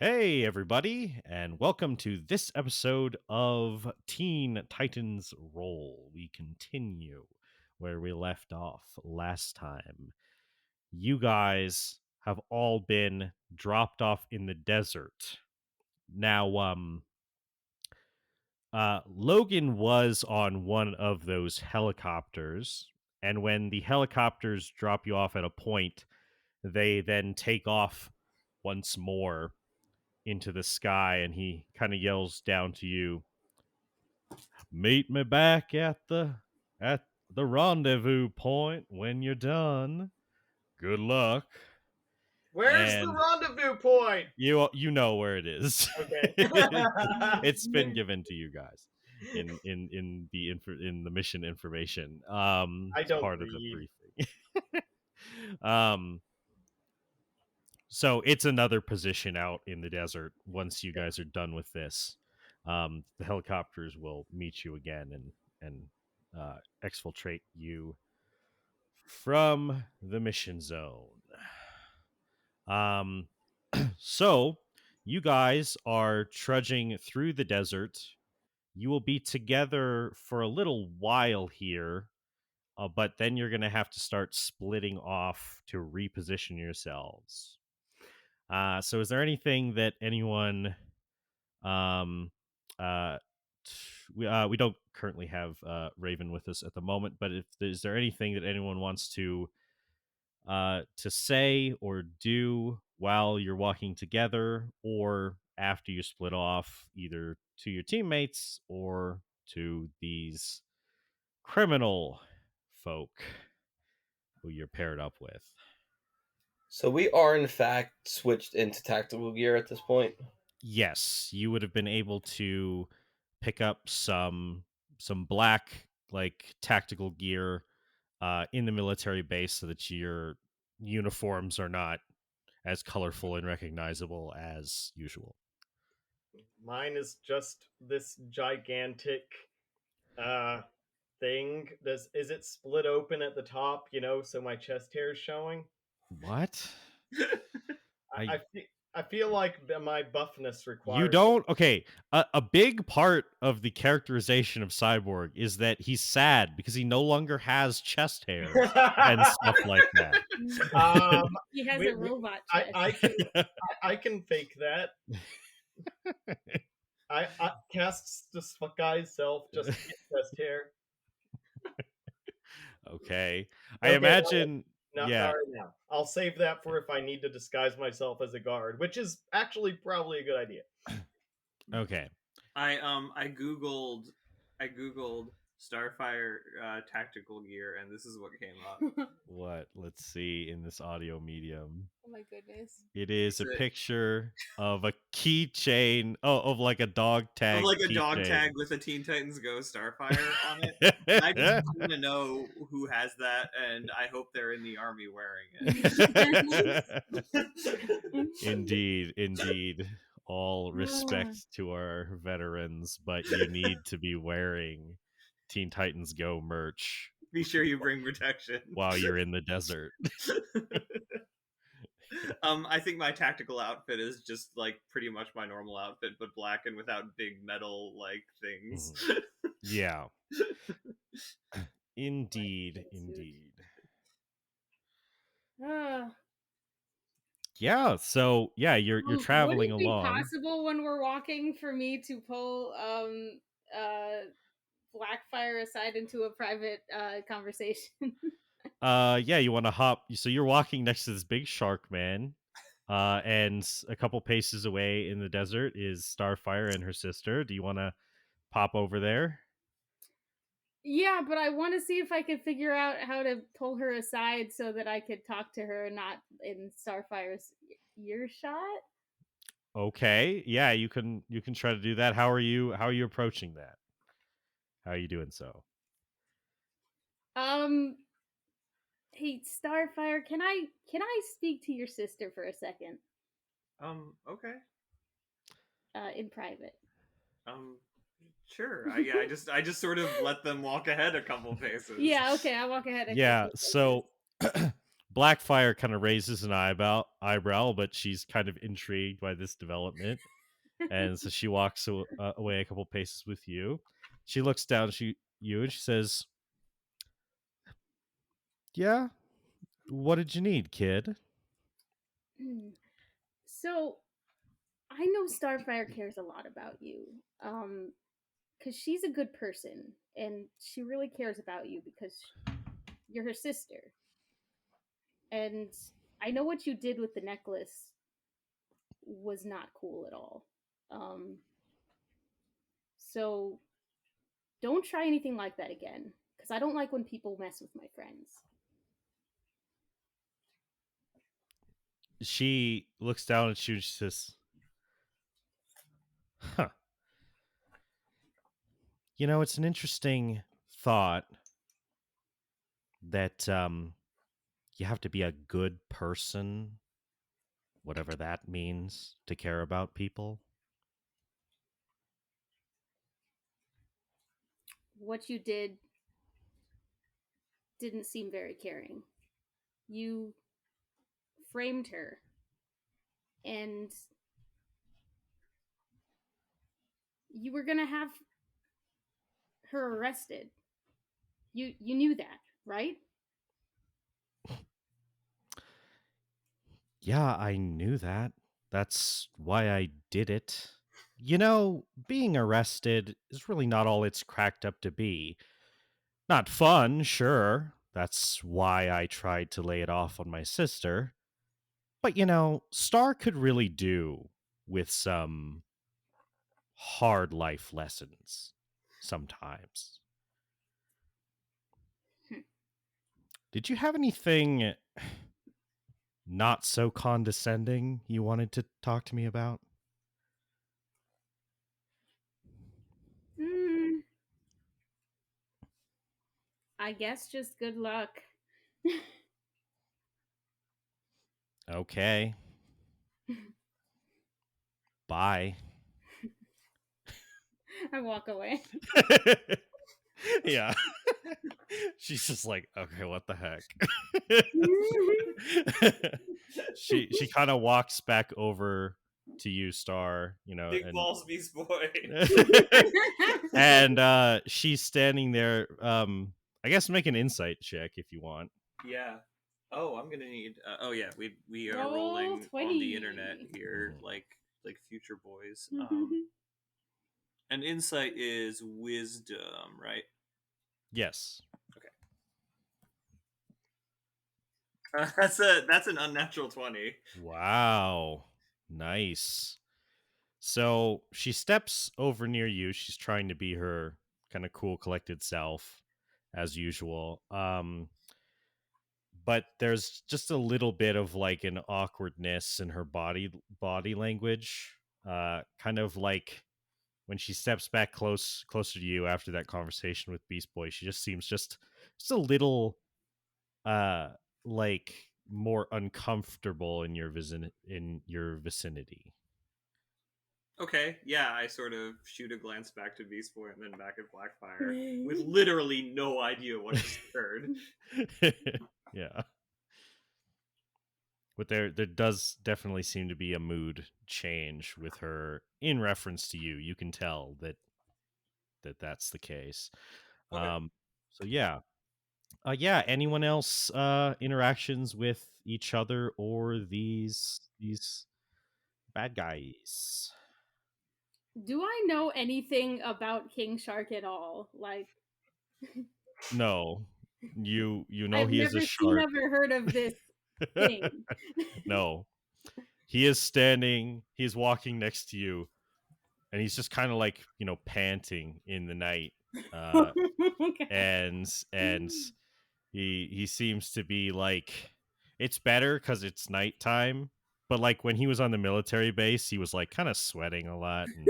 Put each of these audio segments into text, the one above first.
Hey, everybody, and welcome to this episode of Teen Titans Roll. We continue where we left off last time. You guys have all been dropped off in the desert. Now, Logan was on one of those helicopters, and when the helicopters drop you off at a point, they then take off once more into the sky, and he kind of yells down to you, "Meet me back at the rendezvous point when you're done. Good luck." Where's the And rendezvous point? you know where it is. Okay. It's been given to you guys in the mission information. I It's don't part of the read. briefing. um So it's another position out in the desert once you guys are done with this. The helicopters will meet you again and exfiltrate you from the mission zone. Um, so you guys are trudging through the desert. You will be together for a little while here, but then you're going to have to start splitting off to reposition yourselves. So is there anything that anyone um uh we don't currently have Raven with us at the moment, but if is there anything that anyone wants to say or do while you're walking together or after you split off, either to your teammates or to these criminal folk who you're paired up with? So we are in fact switched into tactical gear at this point. Yes, you would have been able to pick up some black like tactical gear in the military base so that your uniforms are not as colorful and recognizable as usual. Mine is just this gigantic thing. Is it split open at the top, so my chest hair is showing? What? I I feel like my buffness requires You don't? Okay. A big part of the characterization of Cyborg is that he's sad because he no longer has chest hairs and stuff like that. He has we- a robot I chest. I can fake that. I cast disguise self just to get chest hair. Okay. I Okay, imagine. Not Yeah. right now. I'll save that for if I need to disguise myself as a guard, which is actually probably a good idea. Okay. I googled Starfire tactical gear, and this is what came up. What? Let's see in this audio medium. Oh my goodness. It is a Is it- picture of a keychain. Oh, of like a dog tag. Of like a dog keychain. tag with a Teen Titans Go Starfire on it. I just want to know who has that, and I hope they're in the army wearing it. Indeed. All respect to our veterans, but you need to be wearing Teen Titans Go merch Be sure you bring protection while you're in the desert. I think my tactical outfit is just like pretty much my normal outfit, but black and without big metal like things. Yeah. Indeed. Yeah, so yeah, you're traveling Would it be along. possible when we're walking for me to pull Blackfire aside into a private conversation? Yeah, you want to hop. So you're walking next to this big shark man, and a couple paces away in the desert is Starfire and her sister. Do you want to pop over there? Yeah, but I want to see if I could figure out how to pull her aside so that I could talk to her not in Starfire's earshot. Okay, yeah, you can try to do that. How are you approaching that? How are you doing so? Hey Starfire, can I speak to your sister for a second? Okay. In private. Sure. I just sort of let them walk ahead a couple paces. Yeah, okay, I'll walk ahead. Yeah, so Blackfire kind of raises an eyebrow, but she's kind of intrigued by this development. And so she walks away a couple paces with you. She looks down at you and she says, "Yeah, what did you need, kid?" So, I know Starfire cares a lot about you. Because she's a good person, and she really cares about you because you're her sister. And I know what you did with the necklace was not cool at all. So don't try anything like that again, because I don't like when people mess with my friends. She looks down at you and she says, "Huh. You know, it's an interesting thought that you have to be a good person, whatever that means, to care about people." What you did didn't seem very caring. You framed her, and you were gonna have her arrested. You knew that, right? Yeah, I knew that. That's why I did it. You know, being arrested is really not all it's cracked up to be. Not fun, sure. That's why I tried to lay it off on my sister. But you know, Star could really do with some hard life lessons sometimes. Hmm. Did you have anything not so condescending you wanted to talk to me about? Hmm. I guess just good luck. Okay, bye. I walk away. Yeah. She's just like, okay, what the heck? She kind of walks back over to you, Star, Big balls, Beast Boy. and she's standing there. I guess make an insight check if you want. Yeah. Oh, I'm gonna need. Oh yeah, we are Roll rolling on 20. the internet here, like future boys. Mm-hmm. And insight is wisdom, right? Yes. That's an unnatural 20. Wow. Nice. So she steps over near you. She's trying to be her kind of cool, collected self, as usual. But there's just a little bit of like an awkwardness in her body language. Kind of like when she steps back closer to you after that conversation with Beast Boy, she just seems just a little uh like more uncomfortable in your vicinity. Okay, yeah, I sort of shoot a glance back to Beast Boy and then back at Blackfire with literally no idea what just occurred. Yeah. But there does definitely seem to be a mood change with her in reference to you. You can tell that's the case. Okay. So yeah. Yeah, anyone else interactions with each other or these bad guys? Do I know anything about King Shark at all? Like, No. You know I've he is a never seen, shark. ever heard of this thing. No. He is standing, he's walking next to you, and he's just kind of like, panting in the night. Okay. And he seems to be like, it's better because it's nighttime, but like when he was on the military base, he was like kind of sweating a lot and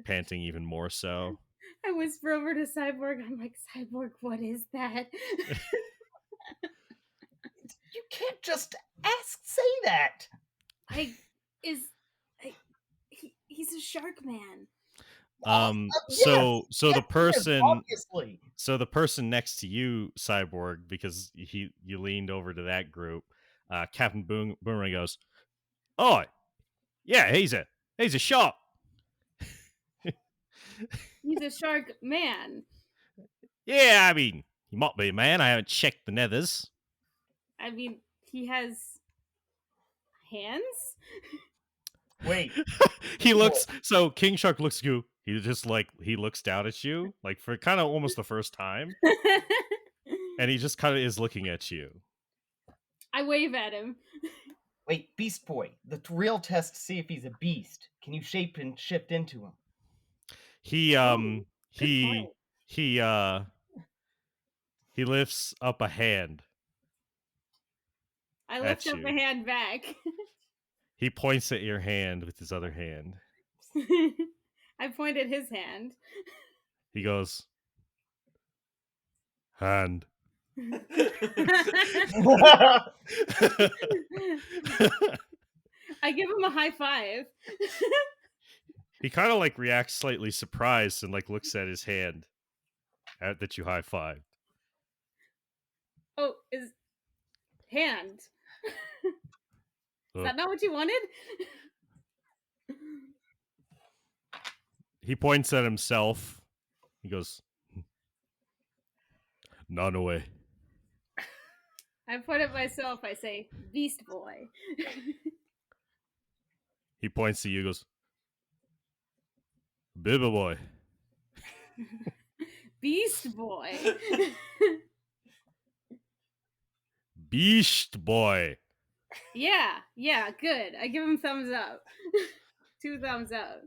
panting even more so. I whisper over to Cyborg. I'm like, Cyborg, what is that? You can't just say that. He's a shark man. Yes, So yes, the he is, person obviously. So the person next to you, Cyborg, because you leaned over to that group, Captain Boomerang goes, "Oh, yeah, he's a shark." He's a shark man. Yeah, I mean, he might be a man. I haven't checked the nethers. I mean, he has hands. Wait, He looks so King Shark looks at you. He just he looks down at you, like for kind of almost the first time, and he just kind of is looking at you. I wave at him. wait, Beast Boy. The real test to see if he's a beast. Can you shape and shift into him? He Oh, good he point. he uh he lifts up a hand I lift at up a you. hand back. He points at your hand with his other hand. I point at his hand. He goes, "Hand." I give him a high five. He kind of reacts slightly surprised and looks at his hand that you high fived. Oh, is hand. Is that not what you wanted? He points at himself. He goes, "None away." I point at myself. I say, Beast Boy. He points to you. Goes, "Bibba boy." Beast Boy. Beast boy. Yeah, good. I give him thumbs up. 2 thumbs up.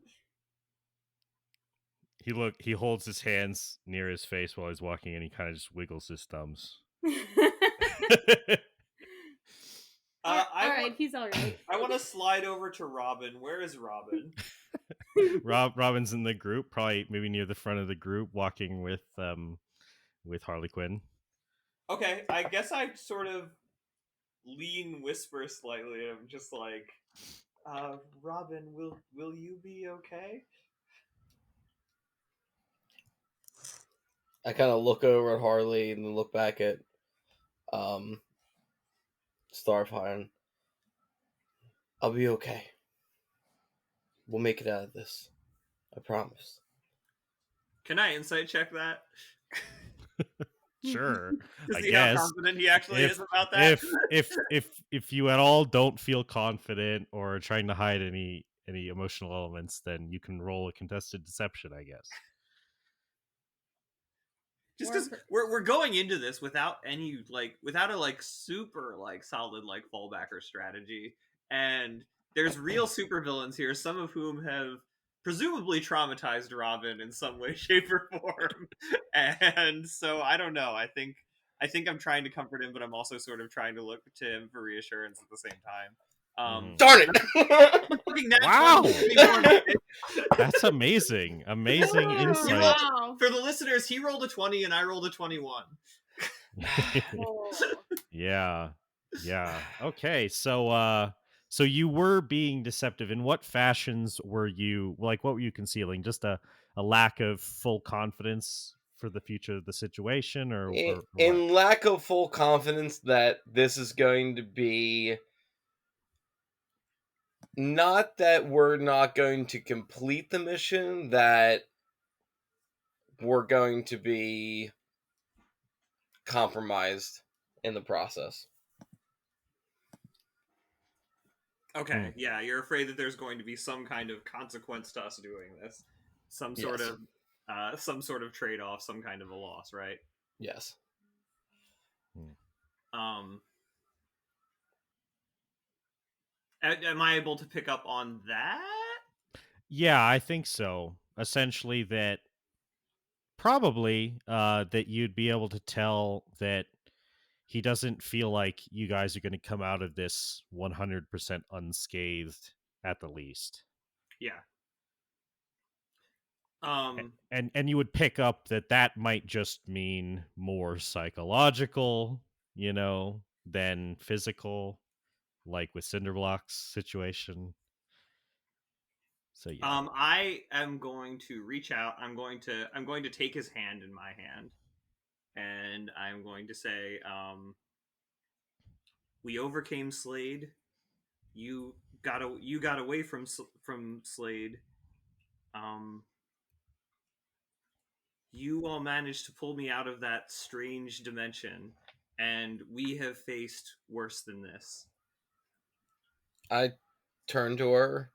He holds his hands near his face while he's walking, and he kind of just wiggles his thumbs. Alright, he's alright. I want to slide over to Robin. Where is Robin? Robin's in the group, probably maybe near the front of the group, walking with Harley Quinn. Okay, I guess I sort of lean whisper slightly. I'm just like, Robin, will you be okay? I kind of look over at Harley and then look back at Starfire. And I'll be okay. We'll make it out of this. I promise. Can I insight check that? Sure, To I see how guess. confident he actually is about that. If you at all don't feel confident or are trying to hide any emotional elements, then you can roll a contested deception, I guess. Just because we're going into this without any without a super solid fallback or strategy, and there's real supervillains here, some of whom have presumably traumatized Robin in some way, shape, or form. And so I don't know. I think I'm trying to comfort him, but I'm also sort of trying to look to him for reassurance at the same time. Darn it! Wow, that's amazing! Amazing insight. Wow. For the listeners, he rolled a 20 and I rolled a 21. Yeah. Okay, so you were being deceptive. In what fashions were you what were you concealing? Just a lack of full confidence for the future of the situation, or what? In lack of full confidence that this is going to be not that we're not going to complete the mission, that we're going to be compromised in the process. Okay, yeah, you're afraid that there's going to be some kind of consequence to us doing this, some sort of trade-off, some kind of a loss, right? Yes. Am I able to pick up on that? Yeah, I think so. Essentially, that probably that you'd be able to tell that he doesn't feel like you guys are going to come out of this 100% unscathed at the least. Yeah. And you would pick up that might just mean more psychological, than physical, like with Cinderblock's situation. So yeah. I am going to reach out. I'm going to take his hand in my hand, and I'm going to say, "We overcame Slade. You got away from Slade. Um, you all managed to pull me out of that strange dimension, and we have faced worse than this." I turn to her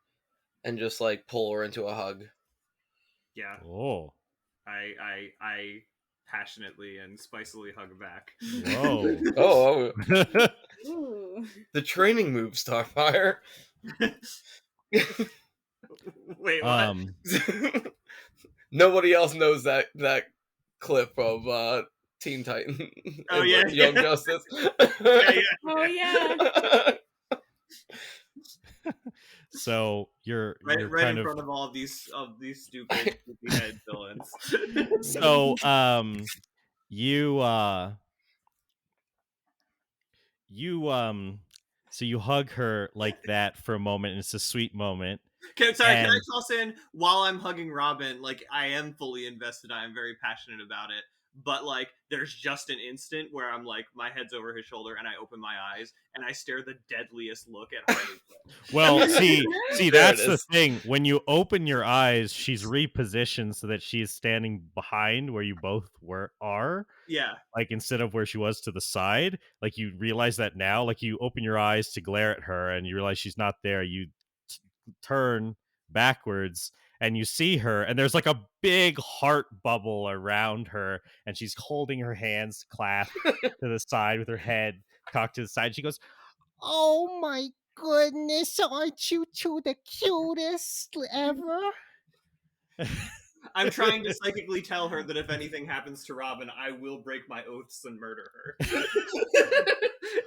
and just like pull her into a hug. Yeah, Oh. I passionately and spicily hug back. Whoa. Oh, Ooh. the training move, Starfire. Wait, what? um. Nobody else knows that clip of Teen Titan Oh and yeah, Young yeah, Justice. yeah. Oh yeah. So you're Right kind in of front of all of these stupid head villains. so you you so you hug her like that for a moment, and it's a sweet moment. Can I And toss in while I'm hugging Robin? Like, I am fully invested. I am very passionate about it. But like, there's just an instant where I'm like, my head's over his shoulder, and I open my eyes and I stare the deadliest look at Harley Quinn. well, see There it that's the is. thing. When you open your eyes, she's repositioned so that she is standing behind where you both are. Yeah, Like instead of where she was to the side, like you realize that now, like you open your eyes to glare at her and you realize she's not there. You turn backwards and you see her, and there's like a big heart bubble around her, and she's holding her hands clasped to the side with her head cocked to the side. She goes, "Oh my goodness, aren't you two the cutest ever?" I'm trying to psychically tell her that if anything happens to Robin, I will break my oaths and murder her.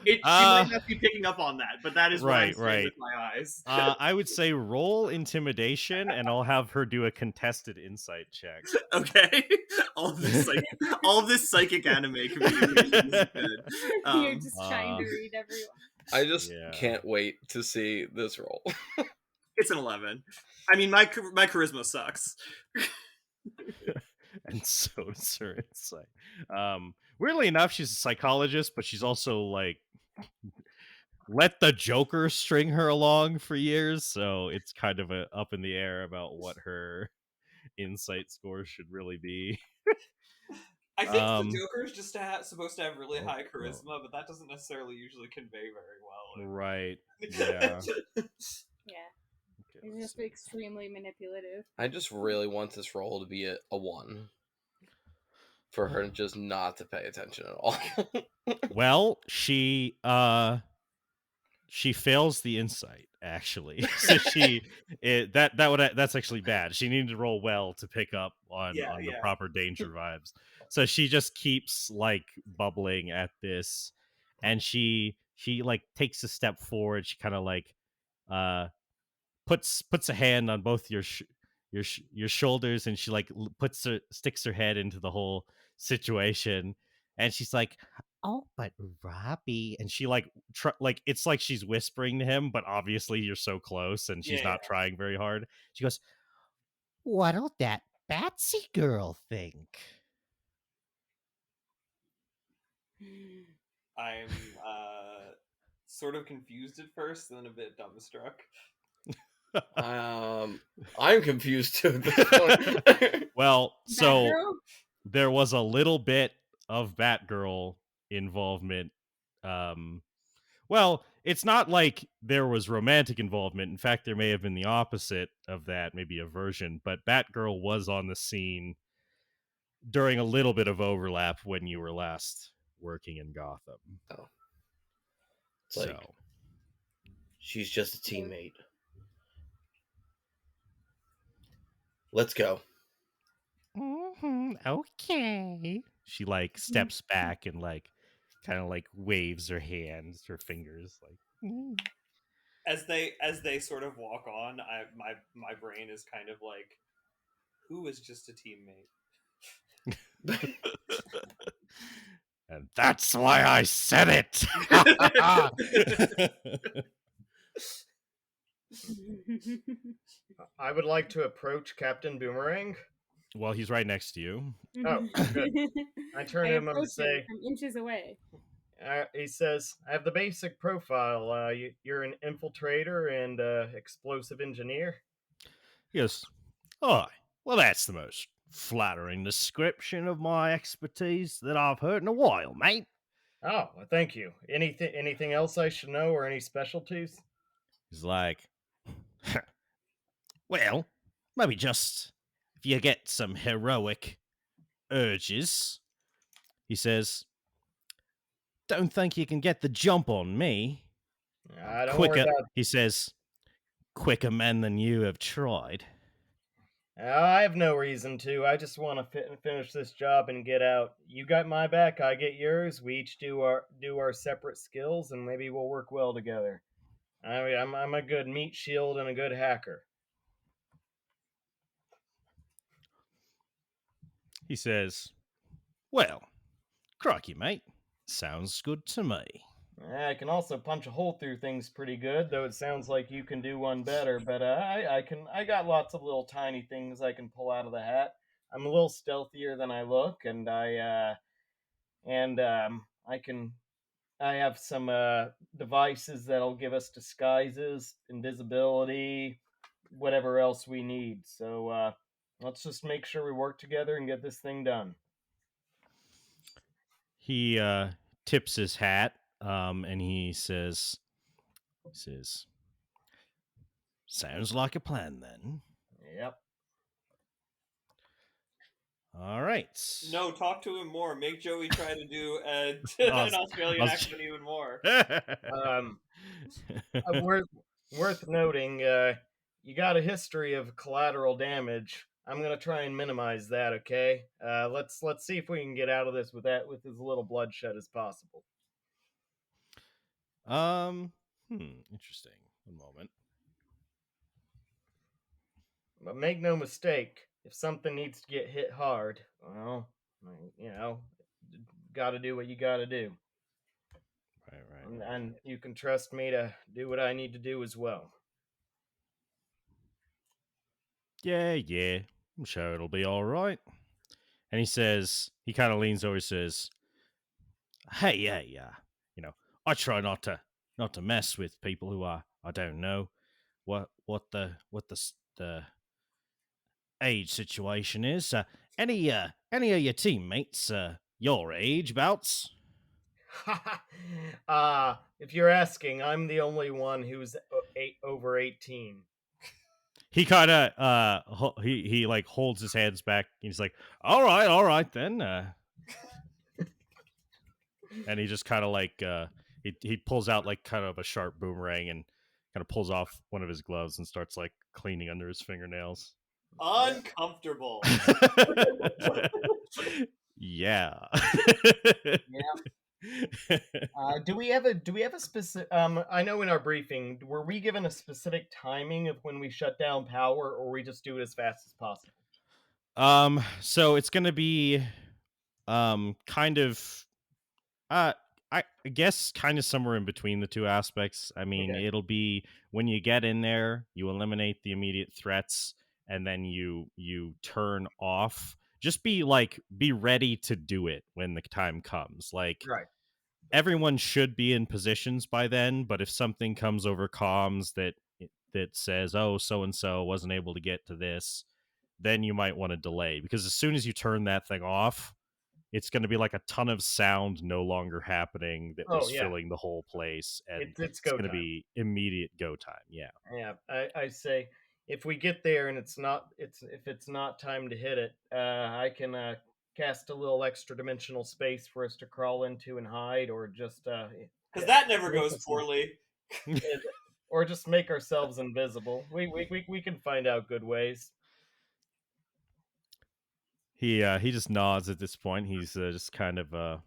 She might not be picking up on that, but that is what I'm Right, saying right. with my eyes. I would say roll intimidation, and I'll have her do a contested insight check. Okay, all of this psychic anime communication is good. You're just trying to read everyone. I just Yeah. can't wait to see this roll. It's an 11. I mean, my charisma sucks. And so does her insight. Weirdly enough, she's a psychologist, but she's also like let the Joker string her along for years, so it's kind of a up in the air about what her insight score should really be. I think the Joker is just supposed to have really Oh, high oh. charisma, but that doesn't necessarily usually convey very well. Right. Yeah. Yeah. Okay, It's let's just see. extremely manipulative. I just really want this roll to be a 1. For her just not to pay attention at all. Well, she fails the insight actually. So that's actually bad. She needed to roll well to pick up on Yeah, the yeah. proper danger vibes. So she just keeps like bubbling at this, and she like takes a step forward. She kind of like uh puts a hand on both your shoulders, and she like sticks her head into the whole situation, and she's like, "Oh, but Robbie," and she like like it's like she's whispering to him, but obviously you're so close, and she's Yeah, not trying very hard. She goes, "What'll that Batsy girl think?" I'm sort of confused at first, then a bit dumbstruck. I'm confused too at this point. Well, so Batgirl? there was a little bit of Batgirl involvement. Well, it's not like there was romantic involvement. In fact, there may have been the opposite of that, maybe a version. But Batgirl was on the scene during a little bit of overlap when you were last working in Gotham. Oh. It's So, like she's just a teammate. Let's go. okay. She like steps back and like kind of like waves her hands, her fingers, like. As they sort of walk on, my brain is kind of like, who is just a teammate? And that's why I said it. I would like to approach Captain Boomerang. Well, he's right next to you. Oh, good. I turn I to him and approach him say, from inches away. he says, I have the basic profile. You're an infiltrator and explosive engineer. He goes, "Oh, well, that's the most flattering description of my expertise that I've heard in a while, mate." Oh, well, thank you. Anything else I should know or any specialties? He's like, "Well, maybe just if you get some heroic urges," he says, "don't think you can get the jump on me. Don't worry Quicker," about. he says, "quicker men than you have tried." I have no reason to. I just want to finish this job and get out. You got my back. I get yours. We each do our separate skills, and maybe we'll work well together. I'm a good meat shield and a good hacker. He says, "Well, crikey, mate. Sounds good to me." I can also punch a hole through things pretty good, though it sounds like you can do one better. But I can. I got lots of little tiny things I can pull out of the hat. I'm a little stealthier than I look, and I can. I have some devices that'll give us disguises, invisibility, whatever else we need. So let's just make sure we work together and get this thing done. He tips his hat, and he says, "Sounds like a plan then." Yep. All right. No, talk to him more. Make Joey try to do an Australian accent even more. Um, worth noting, you got a history of collateral damage. I'm gonna try and minimize that. Okay. Let's see if we can get out of this with as little bloodshed as possible. Interesting. One moment. But make no mistake, if something needs to get hit hard, well, got to do what you got to do. Right. And you can trust me to do what I need to do as well. Yeah. I'm sure it'll be all right. And he kind of leans over, says, "Hey, I try not to mess with people who I don't know what the age situation is. Any of your teammates your age, bouts?" If you're asking, I'm the only one who's over 18. He kind of he like holds his hands back. He's like, all right then. And he just kind of like he pulls out like kind of a sharp boomerang and kind of pulls off one of his gloves and starts like cleaning under his fingernails. Uncomfortable. Yeah. Do we have a specific? I know in our briefing, were we given a specific timing of when we shut down power, or we just do it as fast as possible? So it's gonna be kind of I guess kind of somewhere in between the two aspects. I mean, Okay. it'll be when you get in there, you eliminate the immediate threats, and then you turn off. Just be ready to do it when the time comes. Like Right. everyone should be in positions by then, but if something comes over comms that says, "Oh, so and so wasn't able to get to this," then you might want to delay, because as soon as you turn that thing off, it's going to be like a ton of sound no longer happening that Oh was yeah, filling the whole place, and it's it's go going to time. be immediate go time. Yeah. Yeah, I say if we get there and if it's not time to hit it, I can cast a little extra dimensional space for us to crawl into and hide, or just Because that never make goes us- poorly. or just make ourselves invisible. We can find out good ways. He just nods at this point. He's just kind of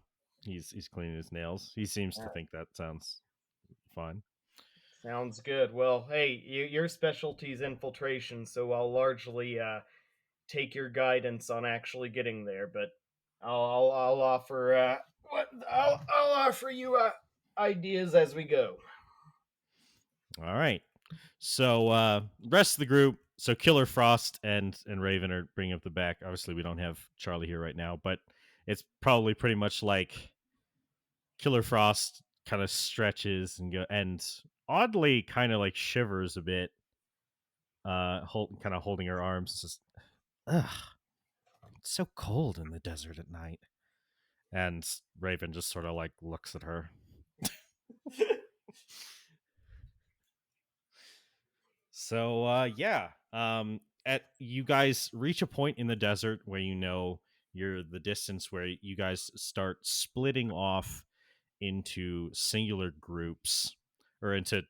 he's cleaning his nails. He seems to think that sounds fine. Sounds good. Well, hey, your specialty is infiltration, so I'll largely take your guidance on actually getting there. But I'll offer I'll offer you ideas as we go. All right. So rest of the group, so Killer Frost and Raven are bringing up the back. Obviously, we don't have Charlie here right now, but it's probably pretty much like Killer Frost kind of stretches and oddly kind of like shivers a bit, kind of holding her arms. It's just, ugh, it's so cold in the desert at night. And Raven just sort of like looks at her. So yeah, at you guys reach a point in the desert where you know you're the distance where you guys start splitting off into singular groups or into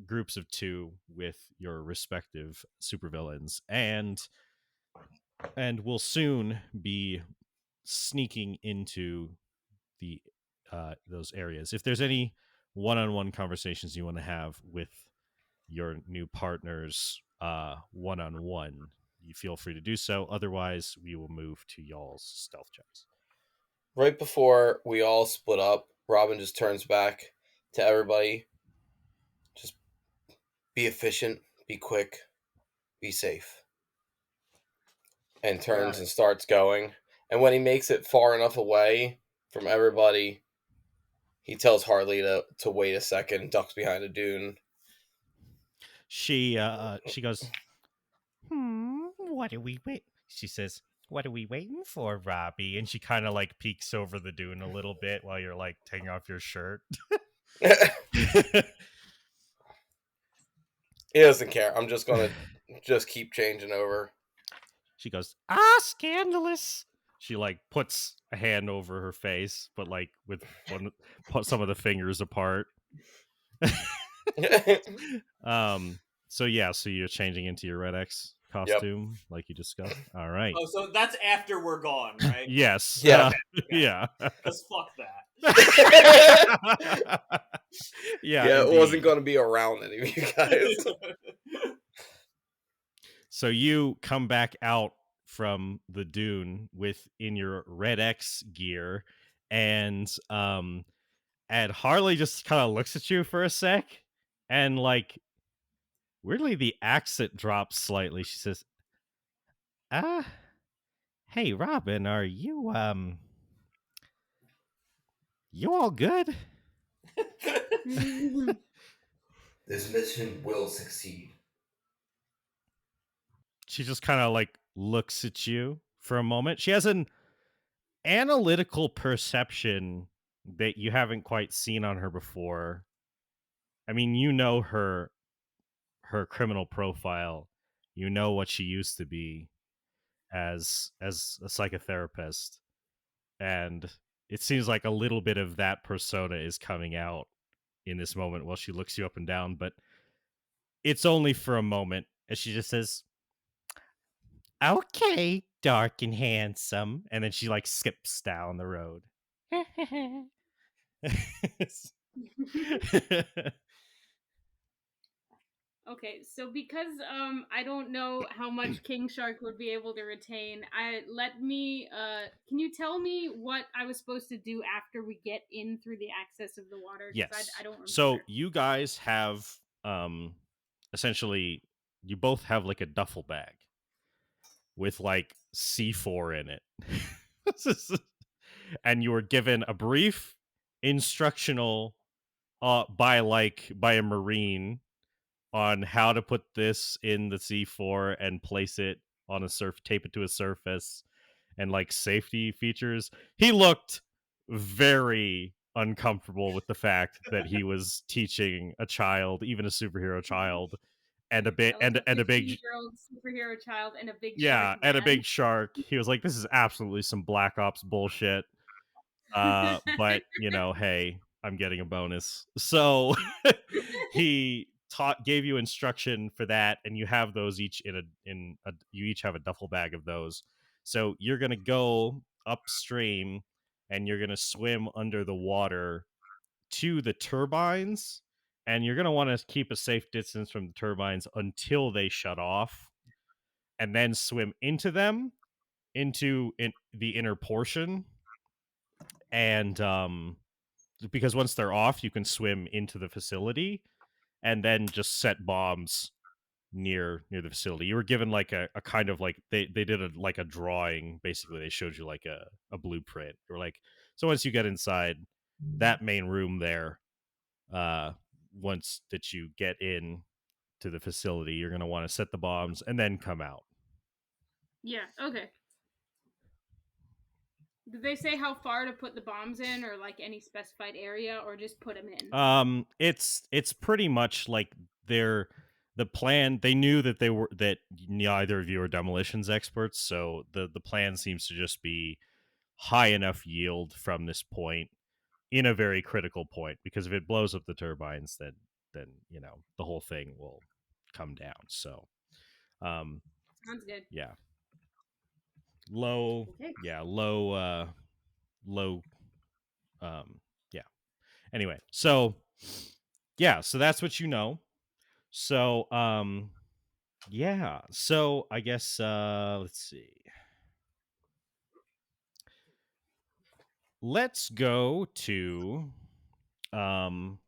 groups of two with your respective supervillains, and will soon be sneaking into the those areas. If there's any one-on-one conversations you want to have with your new partners one-on-one, you feel free to do so. Otherwise, we will move to y'all's stealth checks. Right before we all split up, Robin just turns back to everybody. Just be efficient, be quick, be safe. And turns and starts going. And when he makes it far enough away from everybody, he tells Harley to wait a second, ducks behind a dune. She goes, what are we wait? She says, what are we waiting for, Robbie? And she kind of like peeks over the dune a little bit while you're like taking off your shirt. He doesn't care. I'm just gonna just keep changing over. She goes, scandalous. She like puts a hand over her face, but like with put some of the fingers apart. So yeah, so you're changing into your Red X costume like you discussed. All right. Oh, so that's after we're gone, right? Yes. Yeah. Yeah. Because fuck that. Yeah, it wasn't going to be around any of you guys. So you come back out from the dune in your Red X gear, and Harley just kind of looks at you for a sec, and like weirdly the accent drops slightly. She says, hey Robin, are you you all good? This mission will succeed. She just kind of like looks at you for a moment. She has an analytical perception that you haven't quite seen on her before. I mean, you know her criminal profile. You know what she used to be as a psychotherapist. And it seems like a little bit of that persona is coming out in this moment while she looks you up and down, but it's only for a moment as she just says, okay, dark and handsome, and then she like skips down the road. Okay, so because I don't know how much King Shark would be able to retain, can you tell me what I was supposed to do after we get in through the access of the water? Yes. I don't remember. So you guys have essentially you both have like a duffel bag with like C4 in it. And you were given a brief instructional by a Marine on how to put this in the C4 and place it on tape it to a surface, and like safety features. He looked very uncomfortable with the fact that he was teaching a child, even a superhero child, and a big and a big 15-year-old superhero child and a big shark. man. A big shark. He was like, "This is absolutely some Black Ops bullshit." But you know, hey, I'm getting a bonus. So he gave you instruction for that, and you have those each you each have a duffel bag of those. So you're gonna go upstream and you're gonna swim under the water to the turbines, and you're gonna want to keep a safe distance from the turbines until they shut off, and then swim into them into the inner portion. And because once they're off, you can swim into the facility and then just set bombs near the facility. You were given like a kind of like they did a like a drawing. Basically, they showed you like a blueprint. Or like, so once you get inside that main room there, uh, once that you get in to the facility, you're gonna want to set the bombs and then come out. Yeah, okay. Did they say how far to put the bombs in, or like any specified area, or just put them in? It's pretty much like they're the plan. They knew that that neither of you are demolitions experts, so the plan seems to just be high enough yield from this point in a very critical point, because if it blows up the turbines, then the whole thing will come down. So um Sounds good. yeah, low Okay. yeah low low yeah, anyway, so yeah, so that's what you know. So yeah, so I guess let's see, let's go to um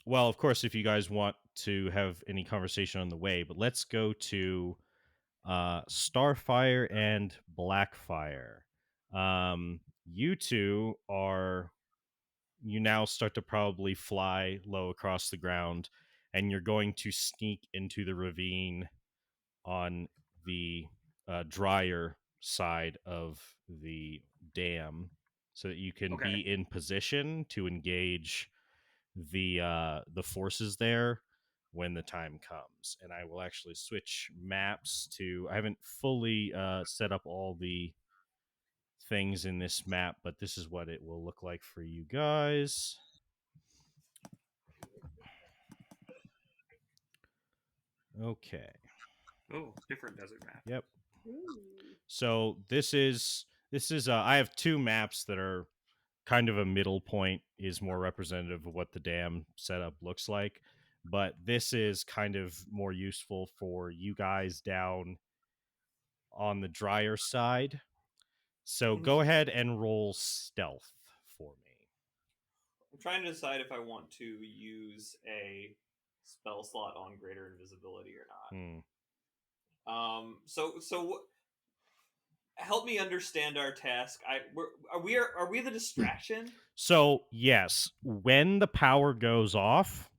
well, of course, if you guys want to have any conversation on the way, but let's go to Starfire and Blackfire. You two are, you now start to probably fly low across the ground, and you're going to sneak into the ravine on the drier side of the dam, so that you can Okay. be in position to engage the forces there when the time comes. And I will actually switch maps to, I haven't fully set up all the things in this map, but this is what it will look like for you guys. Okay. Oh, different desert map. Yep. Ooh. So this is I have two maps that are kind of a middle point, is more representative of what the dam setup looks like, but this is kind of more useful for you guys down on the drier side. So Mhm. go ahead and roll stealth for me. I'm trying to decide if I want to use a spell slot on greater invisibility or Hmm. not. Help me understand our task. Are we the distraction? So yes, when the power goes off,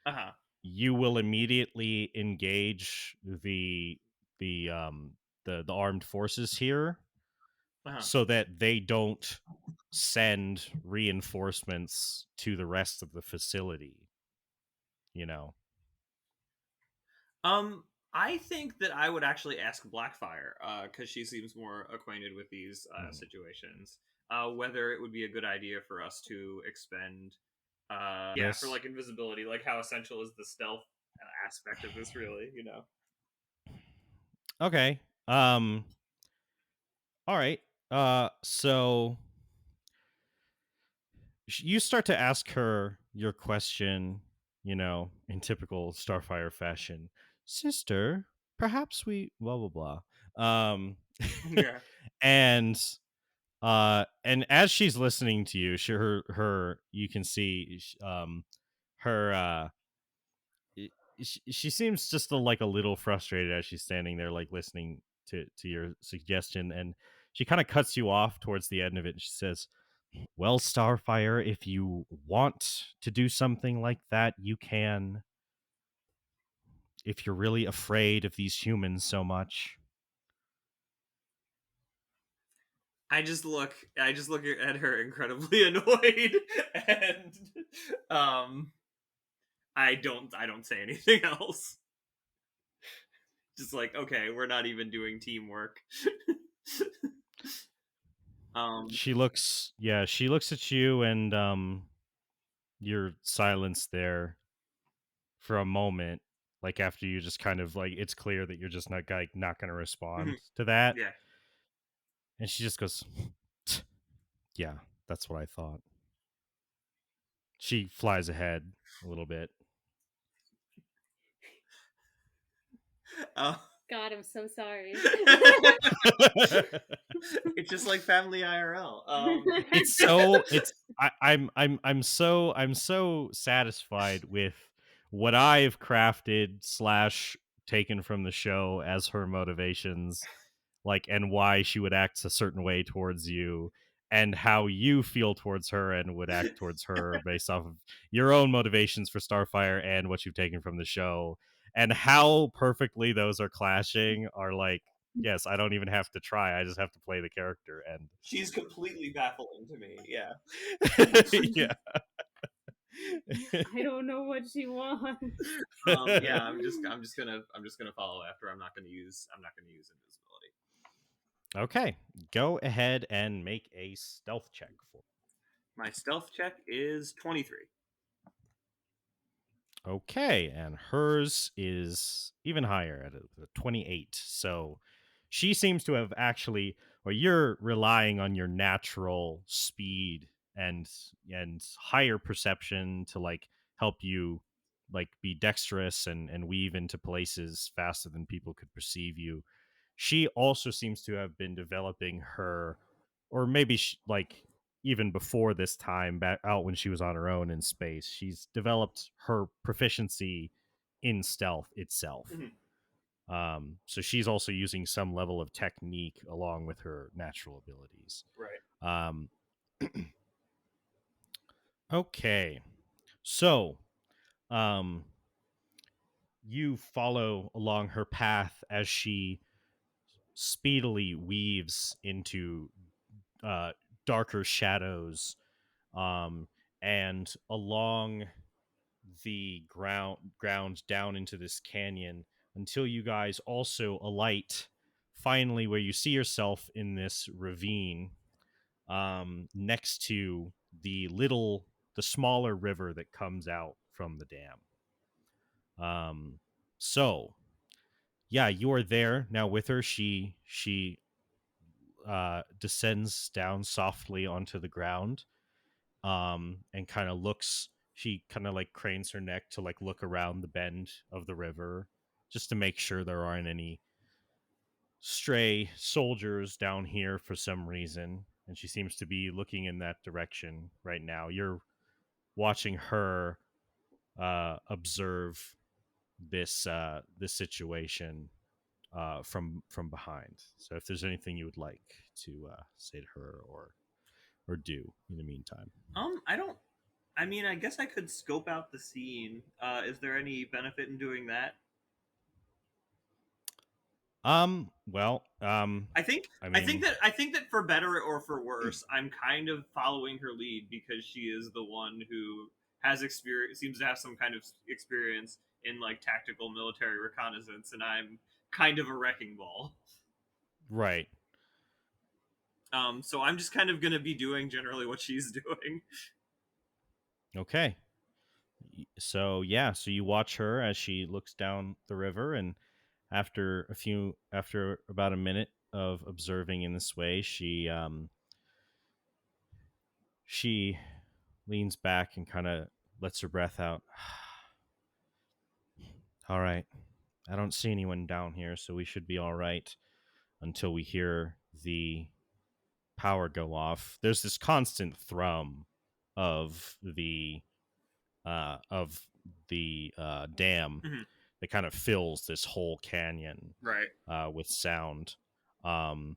Uh huh. you will immediately engage the armed forces here, Uh huh. so that they don't send reinforcements to the rest of the facility, you know. I think that I would actually ask Blackfire, because she seems more acquainted with these Mhm. situations. Whether it would be a good idea for us to expend, yeah, for This like invisibility. Like, how essential is the stealth aspect of this, really? You know. okay. All right. So you start to ask her your question, in typical Starfire fashion. Sister, perhaps we blah blah blah. Yeah. And and as she's listening to you, her you can see her she seems just like a little frustrated as she's standing there, like listening to your suggestion, and she kind of cuts you off towards the end of it, and she says, well, Starfire, if you want to do something like that, you can. If you're really afraid of these humans so much. I just look at her incredibly annoyed, and um, I don't say anything else. Just like, okay, we're not even doing teamwork. um, She looks at you, and you're silenced there for a moment, like after you just kind of like, it's clear that you're just not going to mhm, respond to that. yeah. And she just goes, yeah, that's what I thought. She flies ahead a little bit. Uh, God, I'm so sorry. it's just like family IRL. It's so it's I'm so satisfied with what I've crafted slash taken from the show as her motivations, like, and why she would act a certain way towards you, and how you feel towards her and would act towards her based off of your own motivations for Starfire and what you've taken from the show, and how perfectly those are clashing are like, yes, I don't even have to try. I just have to play the character and She's completely baffling to me. Yeah. yeah. I don't know what she wants. Yeah. I'm just gonna follow after. I'm not gonna use invisibility. Okay, go ahead and make a stealth check for. My stealth check is 23. Okay, and hers is even higher at a 28. So she seems to have actually, or you're relying on your natural speed and higher perception to like help you like be dexterous and weave into places faster than people could perceive you. She also seems to have been developing her, or maybe like even before this time back out when she was on her own in space, she's developed her proficiency in stealth itself. Mhm. So she's also using some level of technique along with her natural abilities. Right. Um, okay, so um, you follow along her path as she speedily weaves into uh, darker shadows, um, and along the ground down into this canyon until you guys also alight finally where you see yourself in this ravine, next to the smaller river that comes out from the dam. So yeah, you are there now with her. She descends down softly onto the ground, and kind of looks. She kind of like cranes her neck to like look around the bend of the river just to make sure there aren't any stray soldiers down here for some reason. And she seems to be looking in that direction right now. You're watching her observe this situation from behind. So if there's anything you would like to say to her or do in the meantime. I don't. I mean, I guess I could scope out the scene. Is there any benefit in doing that? Well, I think I I think mean, that I think that for better or for worse, I'm kind of following her lead because she is the one who has experience, seems to have some kind of experience in like tactical military reconnaissance, and I'm kind of a wrecking ball. right. So I'm just kind of gonna be doing generally what she's doing. Okay. So yeah, so you watch her as she looks down the river, and after about a minute of observing in this way, she leans back and kind of lets her breath out. All right. I don't see anyone down here, so we should be all right until we hear the power go off. There's this constant thrum of of the dam Mhm. that kind of fills this whole canyon Right. with sound. Um,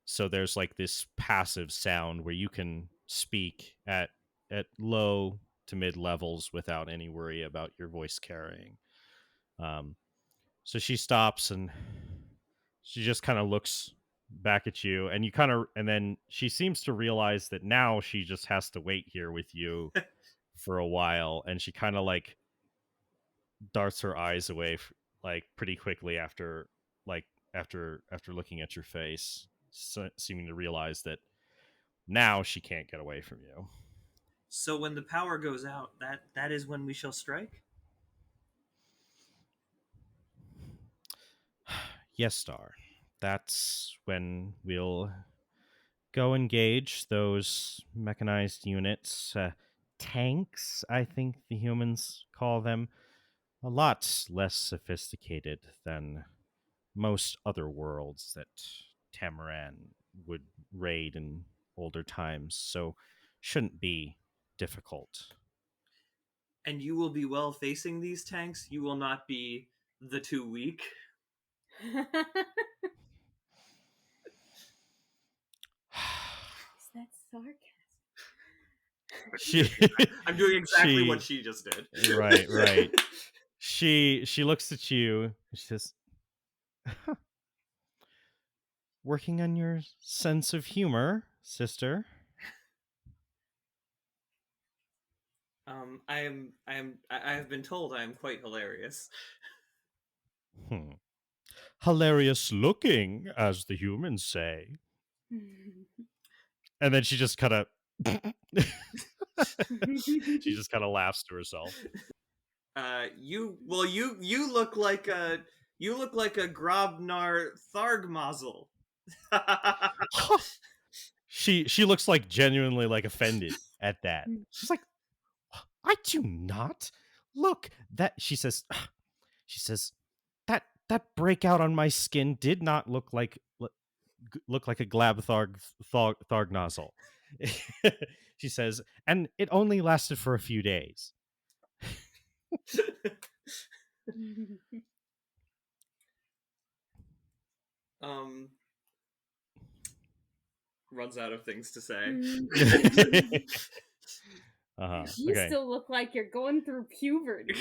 so there's like this passive sound where you can speak at low to mid levels without any worry about your voice carrying. Um, so she stops and she just kind of looks back at you, and you kind of, and then she seems to realize that now she just has to wait here with you for a while, and she kind of like darts her eyes away like pretty quickly like after looking at your face, seeming to realize that now she can't get away from you. So when the power goes out, that is when we shall strike. Yes, Star. That's when we'll go engage those mechanized units, tanks, I think the humans call them. A lot less sophisticated than most other worlds that Tamaran would raid in older times, so shouldn't be difficult. And you will be well facing these tanks. You will not be the too weak. Is that sarcasm? She I'm doing exactly what she she just did. right. She looks at you and she says, "Working on your sense of humor, sister." I have been told I am quite hilarious. Hmm. Hilarious looking, as the humans say. And then she just kind of she just kind of laughs to herself. You look like a Grobnar Thargmazel. She looks like genuinely like offended at that. She's like, "I do not look that." She says that breakout on my skin did not look like a glab tharg nozzle. She says, and it only lasted for a few days. um, runs out of things to say. You Okay. still look like you're going through puberty.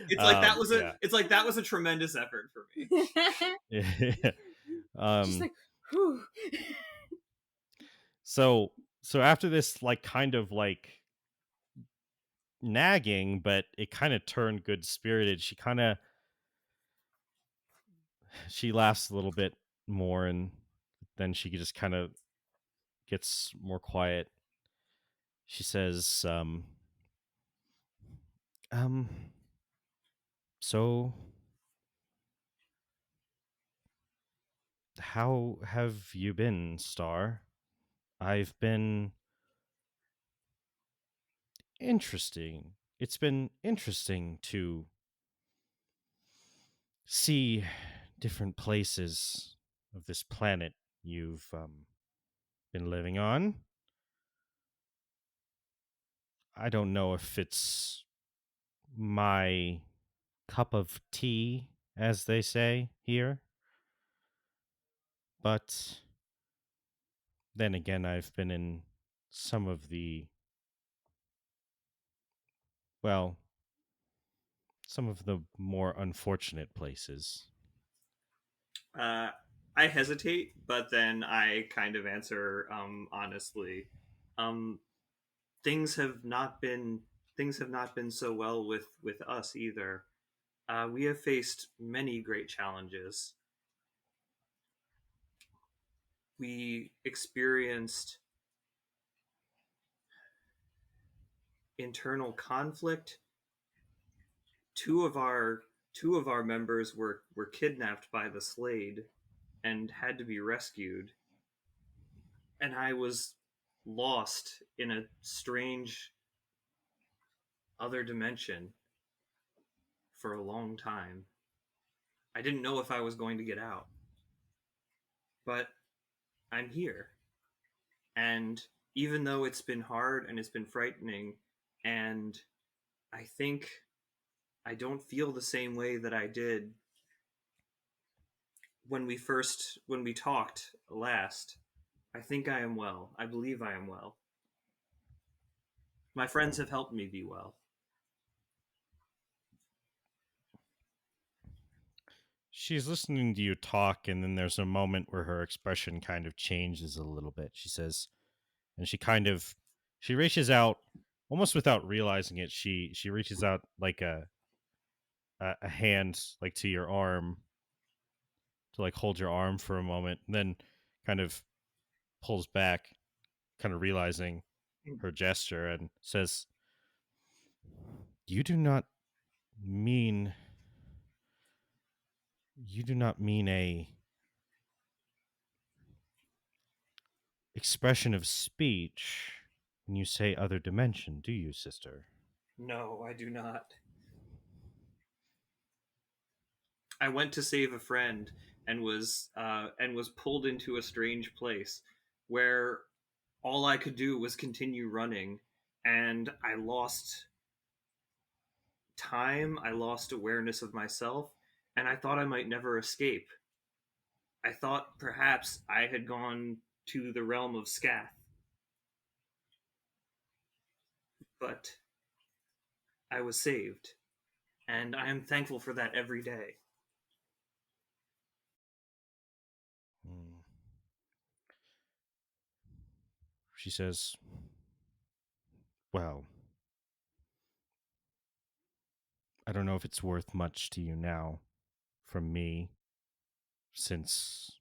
It's like that was a Yeah. it's like that was a tremendous effort for me. She's like, whew. So after this, like, kind of like nagging, but it kind of turned good spirited. She laughs a little bit more, and then she just kind of gets more quiet. She says, so how have you been, Star? I've been interesting. It's been interesting to see different places of this planet you've been living on. I don't know if it's my cup of tea, as they say here, but then again, I've been in some of the, well, some of the more unfortunate places. Uh, I hesitate, but then I kind of answer honestly. Um, things have not been so well with us either. We have faced many great challenges. We experienced internal conflict. Two of our members were kidnapped by the Slade and had to be rescued, and I was lost in a strange other dimension for a long time. I didn't know if I was going to get out, but I'm here. And even though it's been hard and it's been frightening, and I think I don't feel the same way that I did when we talked last. I think I am well. I believe I am well. My friends have helped me be well. She's listening to you talk, and then there's a moment where her expression kind of changes a little bit. She says, and she reaches out almost without realizing it. She reaches out like a hand like to your arm to like hold your arm for a moment, and then kind of pulls back, kind of realizing her gesture, and says, "You do not mean a expression of speech when you say other dimension, do you, sister?" No, I do not. I went to save a friend and was pulled into a strange place where all I could do was continue running, and I lost time, I lost awareness of myself, and I thought I might never escape. I thought perhaps I had gone to the realm of Scath, but I was saved, and I am thankful for that every day. Hmm. She says, well, I don't know if it's worth much to you now from me, since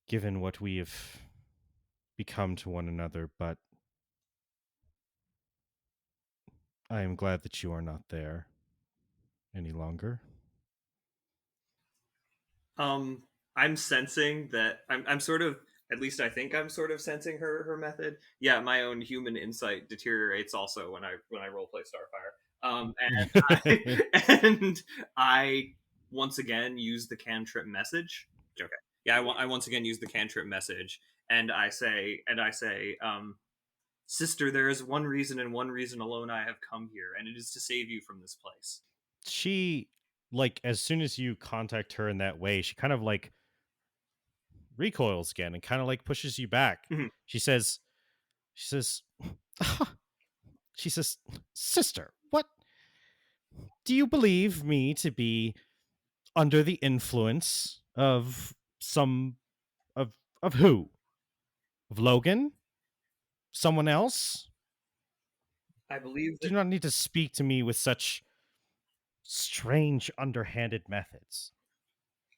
given what we have become to one another, but I am glad that you are not there any longer. Um, I'm sensing that I'm sort of, at least I think I'm sort of sensing her method. Yeah, my own human insight deteriorates also when I roleplay Starfire. And I once again use the cantrip message. Okay, yeah, I once again use the cantrip message, and I say, sister, there is one reason and one reason alone I have come here, and it is to save you from this place. She, like, as soon as you contact her in that way, she kind of like recoils again and kind of like pushes you back. Mhm. She says, she says, she says, sister, what do you believe me to be under the influence of some of who? Of Logan? Someone else? I believe Do that. not need to speak to me with such strange underhanded methods.